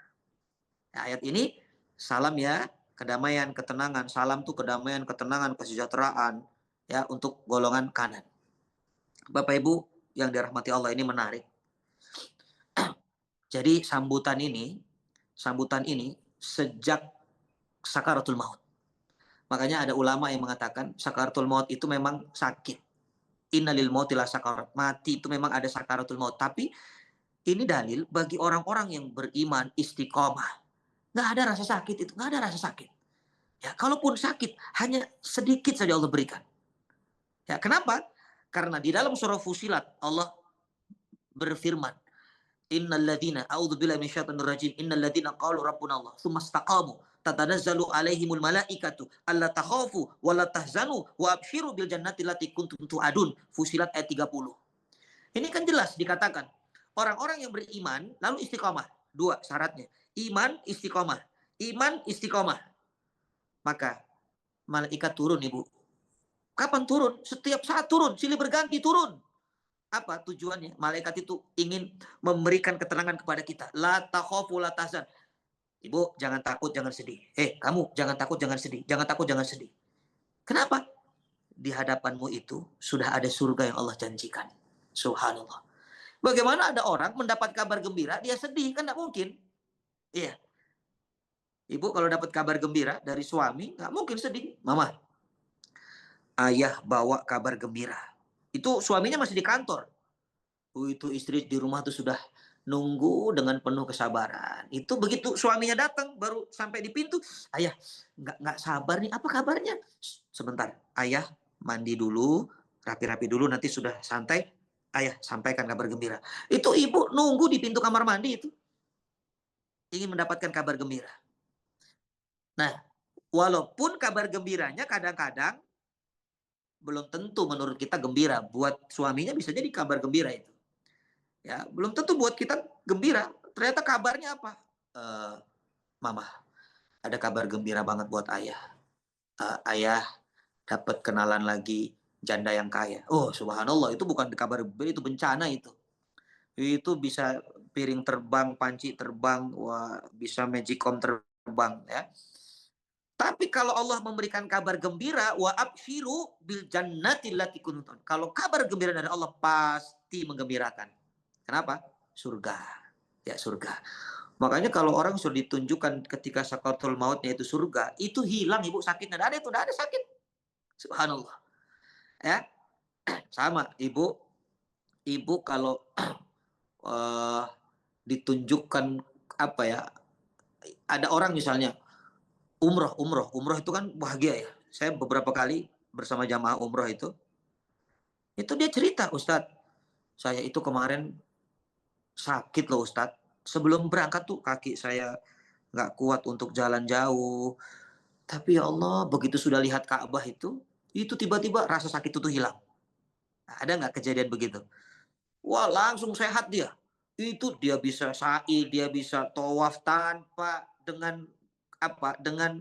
Nah, ayat ini salam ya. Kedamaian, ketenangan. Salam tuh kedamaian, ketenangan, kesejahteraan. Ya, untuk golongan kanan. Bapak Ibu yang dirahmati Allah, ini menarik. Jadi sambutan ini sejak sakaratul maut. Makanya ada ulama yang mengatakan sakaratul maut itu memang sakit. Innalil mauti la sakarat. Mati itu memang ada sakaratul maut. Tapi ini dalil bagi orang-orang yang beriman, istiqomah. Nggak ada rasa sakit itu. Nggak ada rasa sakit. Ya, kalaupun sakit, hanya sedikit saja Allah berikan. Ya, kenapa? Karena di dalam surah Fusilat Allah berfirman, innalladzina a'udzubillahi minasyaitonir rajim, innalladzina qalu rabbuna Allah tsumma istaqamu tatanazzalu alaihimul malaikatu alla takhafu wa la tahzanu wa abshiru bil jannati allati kuntum tu'adun. Fusilat ayat 30. Ini kan jelas dikatakan orang-orang yang beriman lalu istiqomah. Dua syaratnya. Iman istiqomah. Iman istiqomah. Maka malaikat turun, Ibu. Kapan turun? Setiap saat turun, silih berganti turun. Apa tujuannya? Malaikat itu ingin memberikan ketenangan kepada kita. La takhafu la tahzan. Ibu, jangan takut, jangan sedih. Kamu jangan takut, jangan sedih. Jangan takut, jangan sedih. Kenapa? Di hadapanmu itu sudah ada surga yang Allah janjikan. Subhanallah. Bagaimana ada orang mendapat kabar gembira, dia sedih? Kan tidak mungkin. Iya. Ibu kalau dapat kabar gembira dari suami, nggak mungkin sedih. Mama, ayah bawa kabar gembira. Itu suaminya masih di kantor. Itu istri di rumah tuh sudah nunggu dengan penuh kesabaran. Itu begitu suaminya datang, baru sampai di pintu, ayah nggak sabar nih, apa kabarnya? Sebentar, ayah mandi dulu, rapi-rapi dulu, nanti sudah santai, ayah sampaikan kabar gembira. Itu ibu nunggu di pintu kamar mandi itu, ingin mendapatkan kabar gembira. Nah, walaupun kabar gembiranya kadang-kadang belum tentu menurut kita gembira. Buat suaminya bisa jadi kabar gembira itu. Ya, belum tentu buat kita gembira. Ternyata kabarnya apa? Mama, ada kabar gembira banget buat ayah. Ayah dapat kenalan lagi janda yang kaya. Oh, subhanallah, itu bukan kabar gembira, itu bencana itu. Itu bisa piring terbang, panci terbang, wah, bisa magicom terbang ya. Tapi kalau Allah memberikan kabar gembira, wa abshiru bil jannati allati kuntum. Kalau kabar gembira dari Allah pasti menggembirakan. Kenapa? Surga. Ya, surga. Makanya kalau orang sudah ditunjukkan ketika sakaratul mautnya itu surga, itu hilang ibu sakitnya. Tidak ada sakit. Subhanallah. Ya, sama ibu kalau ditunjukkan apa ya? Ada orang misalnya umroh itu kan bahagia ya. Saya beberapa kali bersama jamaah umroh itu dia cerita, Ustadz, saya itu kemarin sakit loh Ustadz. Sebelum berangkat tuh kaki saya nggak kuat untuk jalan jauh. Tapi ya Allah, begitu sudah lihat Ka'bah itu tiba-tiba rasa sakit itu hilang. Ada nggak kejadian begitu? Wah, langsung sehat dia. Itu dia bisa sa'i, dia bisa tawaf tanpa dengan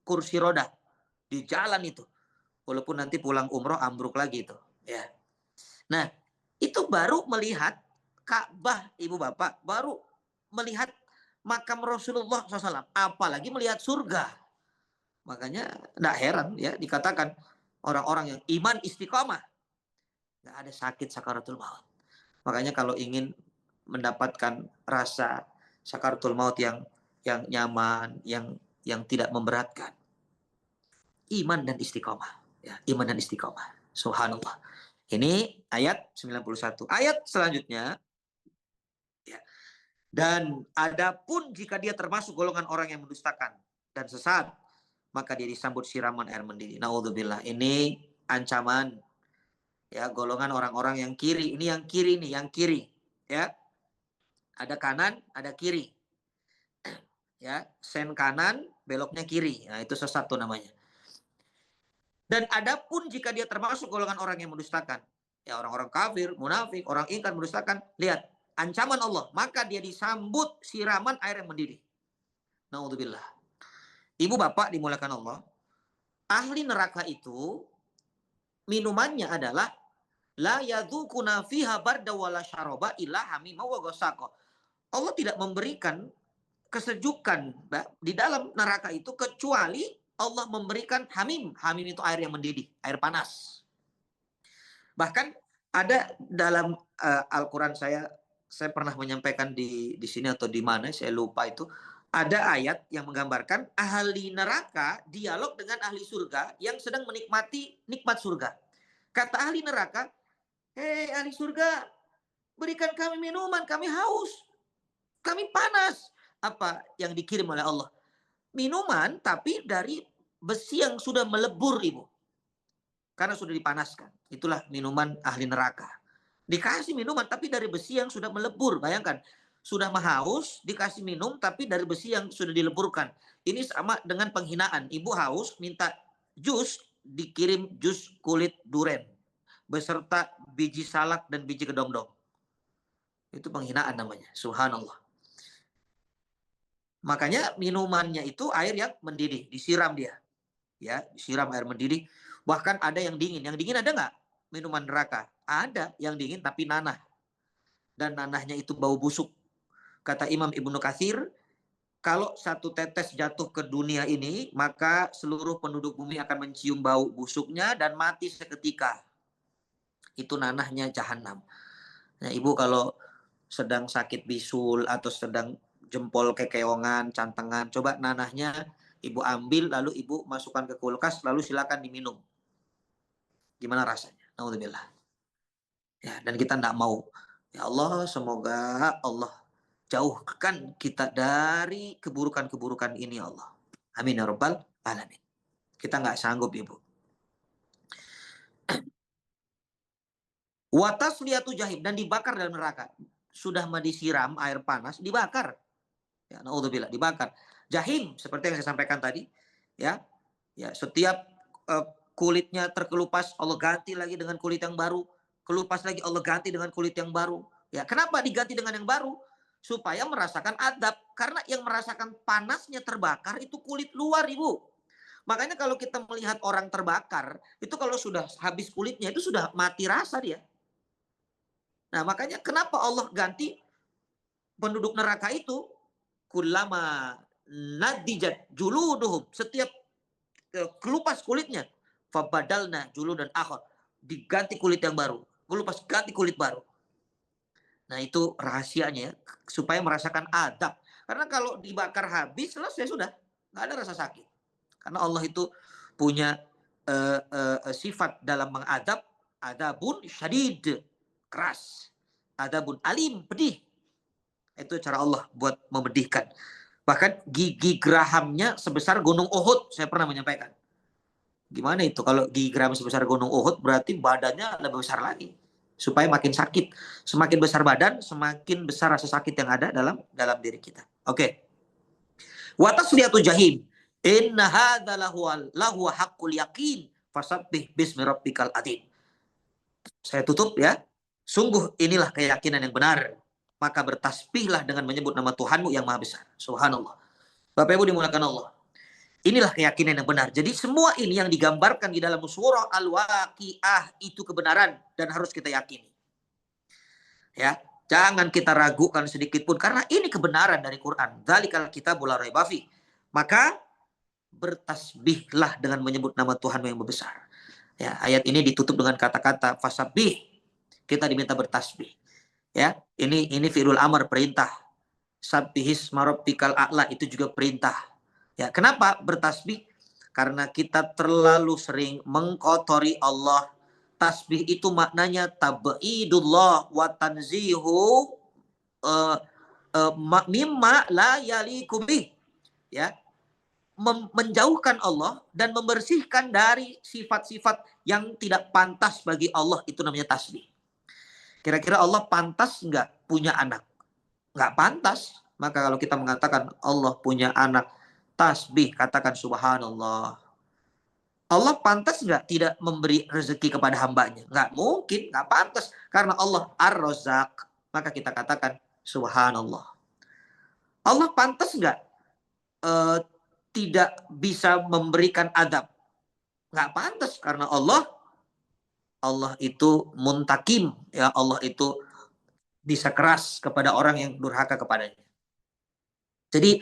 kursi roda di jalan itu. Walaupun nanti pulang umroh ambruk lagi itu. Ya. Nah, itu baru melihat Ka'bah, ibu bapak, baru melihat makam Rasulullah SAW. Apalagi melihat surga. Makanya tidak heran ya dikatakan orang-orang yang iman istiqomah nggak ada sakit sakaratul maut. Makanya kalau ingin mendapatkan rasa sakaratul maut yang nyaman, yang tidak memberatkan, iman dan istiqomah. Ya, iman dan istiqomah. Subhanallah. Ini ayat 91. Ayat selanjutnya, ya. Dan adapun jika dia termasuk golongan orang yang mendustakan dan sesat, maka dia disambut siraman air mendidih. Naudzubillah. Ini ancaman ya golongan orang-orang yang kiri. Ini yang kiri nih, yang kiri. Ya. Ada kanan, ada kiri. Ya, sen kanan, beloknya kiri. Nah, itu sesat tuh namanya. Dan adapun jika dia termasuk golongan orang yang mendustakan, ya orang-orang kafir, munafik, orang ingkar mendustakan, lihat ancaman Allah, maka dia disambut siraman air yang mendidih. Naudzubillah. Ibu bapak dimulakan Allah, ahli neraka itu minumannya adalah la yadzuquna fiha barda wala syaraba illa hamima wa ghasaqa. Allah tidak memberikan kesejukan di dalam neraka itu kecuali Allah memberikan hamim. Hamim itu air yang mendidih, air panas. Bahkan ada dalam Al-Quran saya pernah menyampaikan di sini atau di mana, saya lupa itu. Ada ayat yang menggambarkan ahli neraka dialog dengan ahli surga yang sedang menikmati nikmat surga. Kata ahli neraka, hei ahli surga, berikan kami minuman, kami haus, kami panas. Apa yang dikirim oleh Allah? Minuman tapi dari besi yang sudah melebur ibu. Karena sudah dipanaskan. Itulah minuman ahli neraka. Dikasih minuman tapi dari besi yang sudah melebur. Bayangkan. Sudah haus dikasih minum tapi dari besi yang sudah dileburkan. Ini sama dengan penghinaan. Ibu haus minta jus, dikirim jus kulit duren. Beserta biji salak dan biji kedongdong. Itu penghinaan namanya. Subhanallah. Makanya minumannya itu air yang mendidih, disiram dia. Ya, disiram air mendidih. Bahkan ada yang dingin. Yang dingin ada nggak? Minuman neraka. Ada yang dingin tapi nanah. Dan nanahnya itu bau busuk. Kata Imam Ibnu Katsir, kalau satu tetes jatuh ke dunia ini, maka seluruh penduduk bumi akan mencium bau busuknya dan mati seketika. Itu nanahnya jahanam. Nah, ibu kalau sedang sakit bisul atau sedang jempol kekeongan, cantengan, coba nanahnya ibu ambil lalu ibu masukkan ke kulkas lalu silakan diminum. Gimana rasanya? Naudzubillah. Ya, dan kita tidak mau. Ya Allah, semoga Allah jauhkan kita dari keburukan-keburukan ini ya Allah. Amin ya rabbal alamin. Kita nggak sanggup ibu. Watasliyatu jahim, dan dibakar dalam neraka. Sudah disiram air panas, dibakar. Ya, naudzubillah, dibakar. Jahim seperti yang saya sampaikan tadi, ya. Ya, setiap kulitnya terkelupas, Allah ganti lagi dengan kulit yang baru, kelupas lagi Allah ganti dengan kulit yang baru. Ya, kenapa diganti dengan yang baru? Supaya merasakan adab. Karena yang merasakan panasnya terbakar itu kulit luar, Ibu. Makanya kalau kita melihat orang terbakar, itu kalau sudah habis kulitnya itu sudah mati rasa dia. Nah, makanya kenapa Allah ganti penduduk neraka itu kullama nadijat juluduhum, setiap kelupas kulitnya fabadalna juludan akhar, diganti kulit yang baru, kelupas ganti kulit baru. Nah, itu rahasianya supaya merasakan adab. Karena kalau dibakar habis selesai sudah, nggak ada rasa sakit. Karena Allah itu punya sifat dalam mengadab, adabun syadid, keras, adabun alim, pedih. Itu cara Allah buat memedihkan. Bahkan gigi gerahamnya sebesar gunung Uhud, saya pernah menyampaikan. Gimana itu kalau gigi geraham sebesar gunung Uhud, berarti badannya lebih besar lagi. Supaya makin sakit. Semakin besar badan, semakin besar rasa sakit yang ada dalam diri kita. Oke. Wa tasliyatu jahim. Inna hadza lahu haqqul yaqin. Fasabbih bismi rabbikal adzim. Saya tutup ya. Sungguh inilah keyakinan yang benar. Maka bertasbihlah dengan menyebut nama Tuhanmu yang maha besar. Subhanallah. Bapak Ibu dimuliakan Allah. Inilah keyakinan yang benar. Jadi semua ini yang digambarkan di dalam surah Al-Waqiah itu kebenaran dan harus kita yakini. Ya, jangan kita ragukan sedikit pun karena ini kebenaran dari Quran. Dzalikal kitabul la raiba fi. Maka bertasbihlah dengan menyebut nama Tuhanmu yang besar. Ya, ayat ini ditutup dengan kata-kata fasabbih. Kita diminta bertasbih. Ya, ini fi'lul amr, perintah. Sabbihis marabbikal a'la itu juga perintah. Ya, kenapa bertasbih? Karena kita terlalu sering mengkotori Allah. Tasbih itu maknanya tab'idullah wa tanzihu mimma la yaliku bih. Ya. Menjauhkan Allah dan membersihkan dari sifat-sifat yang tidak pantas bagi Allah, itu namanya tasbih. Kira-kira Allah pantas nggak punya anak? Nggak pantas. Maka kalau kita mengatakan Allah punya anak, tasbih, katakan subhanallah. Allah pantas nggak tidak memberi rezeki kepada hambanya? Nggak mungkin, nggak pantas. Karena Allah ar-Razzaq. Maka kita katakan subhanallah. Allah pantas nggak tidak bisa memberikan adab? Nggak pantas. Karena Allah itu muntakim. Ya, Allah itu bisa keras kepada orang yang durhaka kepadanya. Jadi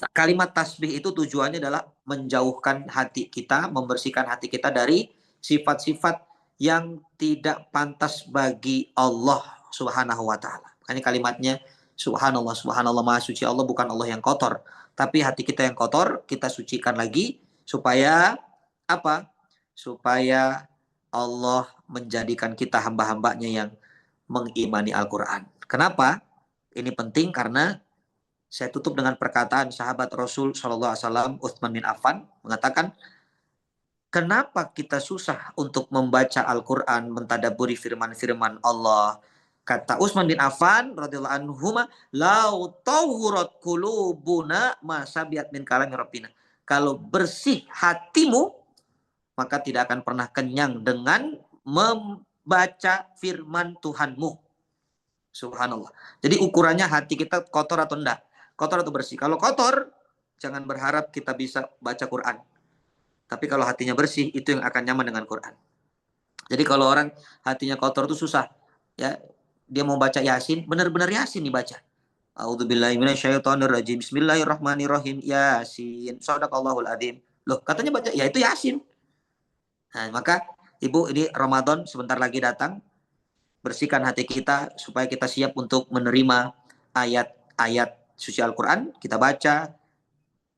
kalimat tasbih itu tujuannya adalah menjauhkan hati kita, membersihkan hati kita dari sifat-sifat yang tidak pantas bagi Allah Subhanahu wa taala. Makanya kalimatnya subhanallah, subhanallah, maha suci Allah, bukan Allah yang kotor, tapi hati kita yang kotor, kita sucikan lagi supaya apa? Supaya Allah menjadikan kita hamba-hambanya yang mengimani Al-Qur'an. Kenapa? Ini penting karena saya tutup dengan perkataan sahabat Rasul Shallallahu Alaihi Wasallam, Utsman bin Affan, mengatakan, kenapa kita susah untuk membaca Al-Quran, mentadaburi firman-firman Allah? Kata Utsman bin Affan, radhiyallahu anhu, lau tauhurat qulubuna ma sabiat min kalami rabbina. Kalau bersih hatimu, maka tidak akan pernah kenyang dengan membaca firman Tuhanmu. Subhanallah. Jadi ukurannya hati kita kotor atau enggak? Kotor atau bersih? Kalau kotor, jangan berharap kita bisa baca Quran. Tapi kalau hatinya bersih, itu yang akan nyaman dengan Quran. Jadi kalau orang hatinya kotor itu susah. Ya, dia mau baca Yasin, benar-benar Yasin dibaca. A'udzubillahi minasyaitonirrajim. Bismillahirrahmanirrahim. Yasin. Shadaqallahul adzim. Loh, katanya baca, ya itu Yasin. Nah, maka Ibu, ini Ramadan sebentar lagi datang. Bersihkan hati kita supaya kita siap untuk menerima ayat-ayat suci Al-Quran. Kita baca,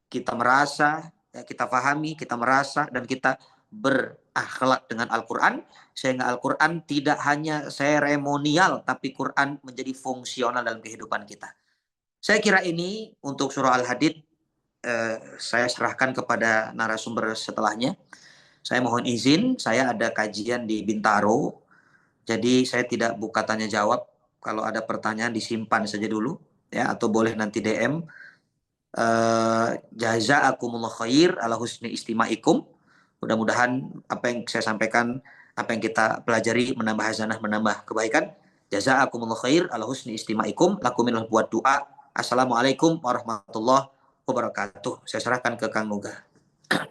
kita merasa, ya, kita pahami, kita merasa, dan kita berakhlak dengan Al-Quran. Sehingga Al-Quran tidak hanya seremonial, tapi Quran menjadi fungsional dalam kehidupan kita. Saya kira ini untuk surah Al-Hadid, saya serahkan kepada narasumber setelahnya. Saya mohon izin, saya ada kajian di Bintaro. Jadi saya tidak buka tanya jawab. Kalau ada pertanyaan disimpan saja dulu, ya, atau boleh nanti DM. Jazaakumullah khair ala husni istima'ikum Mudah-mudahan apa yang saya sampaikan, apa yang kita pelajari menambah hasanah, menambah kebaikan. Jazakumullah khair ala husni istimaikum. Lakuminlah buat doa. Assalamualaikum warahmatullahi wabarakatuh. Saya serahkan ke Kang Nuga.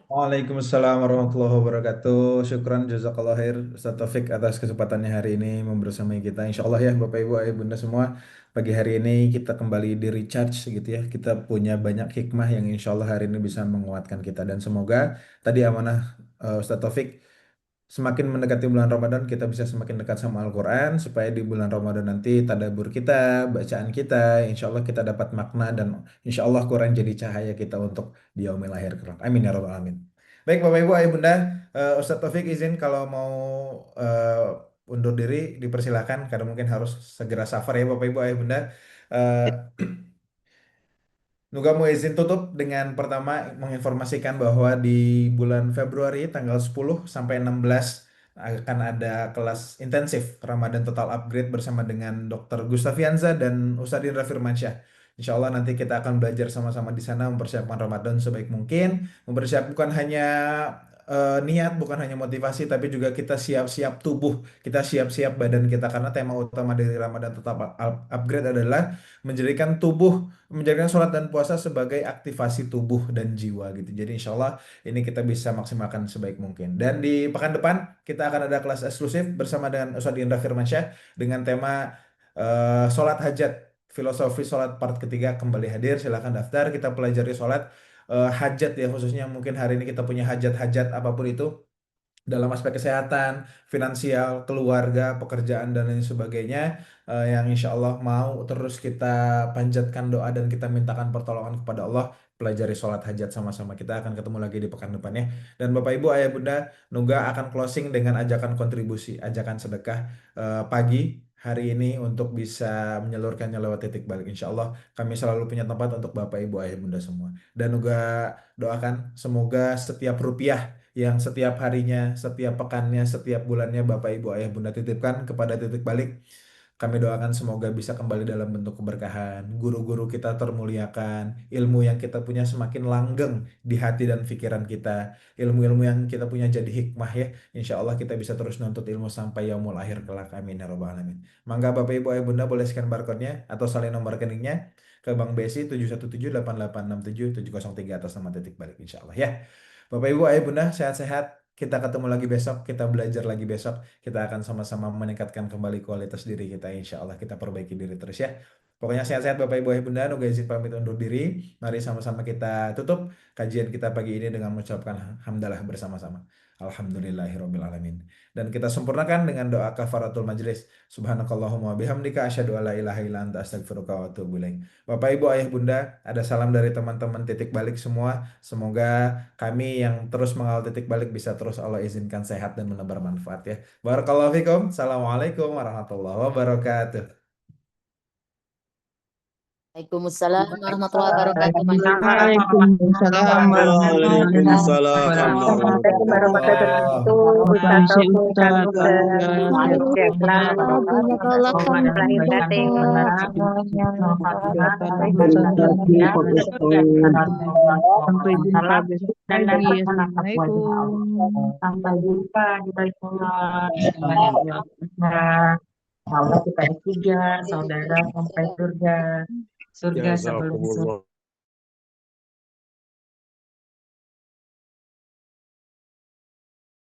Waalaikumsalam warahmatullahi wabarakatuh. Syukran jazakallah khair Ustaz Taufik atas kesempatannya hari ini membersamai kita. Insya Allah ya Bapak Ibu Ayah Bunda semua, pagi hari ini kita kembali di recharge gitu ya. Kita punya banyak hikmah yang insya Allah hari ini bisa menguatkan kita. Dan semoga tadi amanah Ustaz Taufik, semakin mendekati bulan Ramadan kita bisa semakin dekat sama Al-Quran supaya di bulan Ramadan nanti tadabbur kita, bacaan kita, insya Allah kita dapat makna dan insya Allah Quran jadi cahaya kita untuk di yaumil akhir kelak. Amin ya rabbal alamin. Baik Bapak Ibu Ayah Bunda, Ustadz Taufik izin kalau mau undur diri dipersilakan karena mungkin harus segera safar ya Bapak Ibu Ayah Bunda. Eh, Nuga mau izin tutup dengan pertama menginformasikan bahwa di bulan Februari tanggal 10 sampai 16 akan ada kelas intensif Ramadan Total Upgrade bersama dengan Dr. Gustavianza dan Ustadz Indra Firmansyah. Insya Allah nanti kita akan belajar sama-sama di sana mempersiapkan Ramadan sebaik mungkin, mempersiapkan bukan hanya niat, bukan hanya motivasi, tapi juga kita siap-siap tubuh, kita siap-siap badan kita karena tema utama dari Ramadan Total Upgrade adalah menjadikan sholat dan puasa sebagai aktivasi tubuh dan jiwa gitu. Jadi insya Allah ini kita bisa maksimalkan sebaik mungkin. Dan di pekan depan kita akan ada kelas eksklusif bersama dengan Ustadz Indra Firmansyah dengan tema sholat hajat. Filosofi sholat part ketiga kembali hadir. Silahkan daftar. Kita pelajari sholat hajat ya, khususnya mungkin hari ini kita punya hajat-hajat apapun itu dalam aspek kesehatan, finansial, keluarga, pekerjaan dan lain sebagainya, yang insya Allah mau terus kita panjatkan doa dan kita mintakan pertolongan kepada Allah, pelajari sholat hajat sama-sama. Kita akan ketemu lagi di pekan depannya. Dan Bapak Ibu Ayah Bunda, Nuga akan closing dengan ajakan kontribusi, ajakan sedekah pagi hari ini untuk bisa menyalurkannya lewat titik balik. Insya Allah kami selalu punya tempat untuk Bapak Ibu Ayah Bunda semua. Dan Nuga doakan semoga setiap rupiah yang setiap harinya, setiap pekannya, setiap bulannya Bapak Ibu Ayah Bunda titipkan kepada titik balik. Kami doakan semoga bisa kembali dalam bentuk keberkahan. Guru-guru kita termuliakan. Ilmu yang kita punya semakin langgeng di hati dan pikiran kita. Ilmu-ilmu yang kita punya jadi hikmah ya. Insya Allah kita bisa terus nuntut ilmu sampai yaumul akhir kelak. Amin ya rabbal alamin. Mangga Bapak Ibu Ayah Bunda boleh scan barcode-nya atau salin nomor rekeningnya ke Bank BSI 7178867 atas nama titik balik insya Allah ya. Bapak Ibu Ayah Bunda sehat-sehat. Kita ketemu lagi besok, kita belajar lagi besok. Kita akan sama-sama meningkatkan kembali kualitas diri kita. Insya Allah kita perbaiki diri terus ya. Pokoknya sehat-sehat Bapak Ibu Ayah Bunda. Nuga izin pamit undur diri. Mari sama-sama kita tutup kajian kita pagi ini dengan mengucapkan hamdalah bersama-sama. Alhamdulillahirrabbilalamin. Dan kita sempurnakan dengan doa kafaratul majlis. Subhanakallahumma bihamdika asyhadu alla ilaha illa anta astaghfiruka wa atubu ilaik. Bapak Ibu Ayah Bunda, ada salam dari teman-teman titik balik semua. Semoga kami yang terus mengawal titik balik bisa terus Allah izinkan sehat dan menebar manfaat ya. Barakallahu fikum. Assalamualaikum warahmatullahi wabarakatuh.
Waalaikumsalam warahmatullahi wabarakatuh.
Waalaikumsalam
Waalaikumsalam
Assalamualaikum warahmatullahi wabarakatuh. Ustaz Taufik, Kang Nuga,
Sampai jumpa di balik Allah kita dikejar, saudara sampai surga sebelum surga.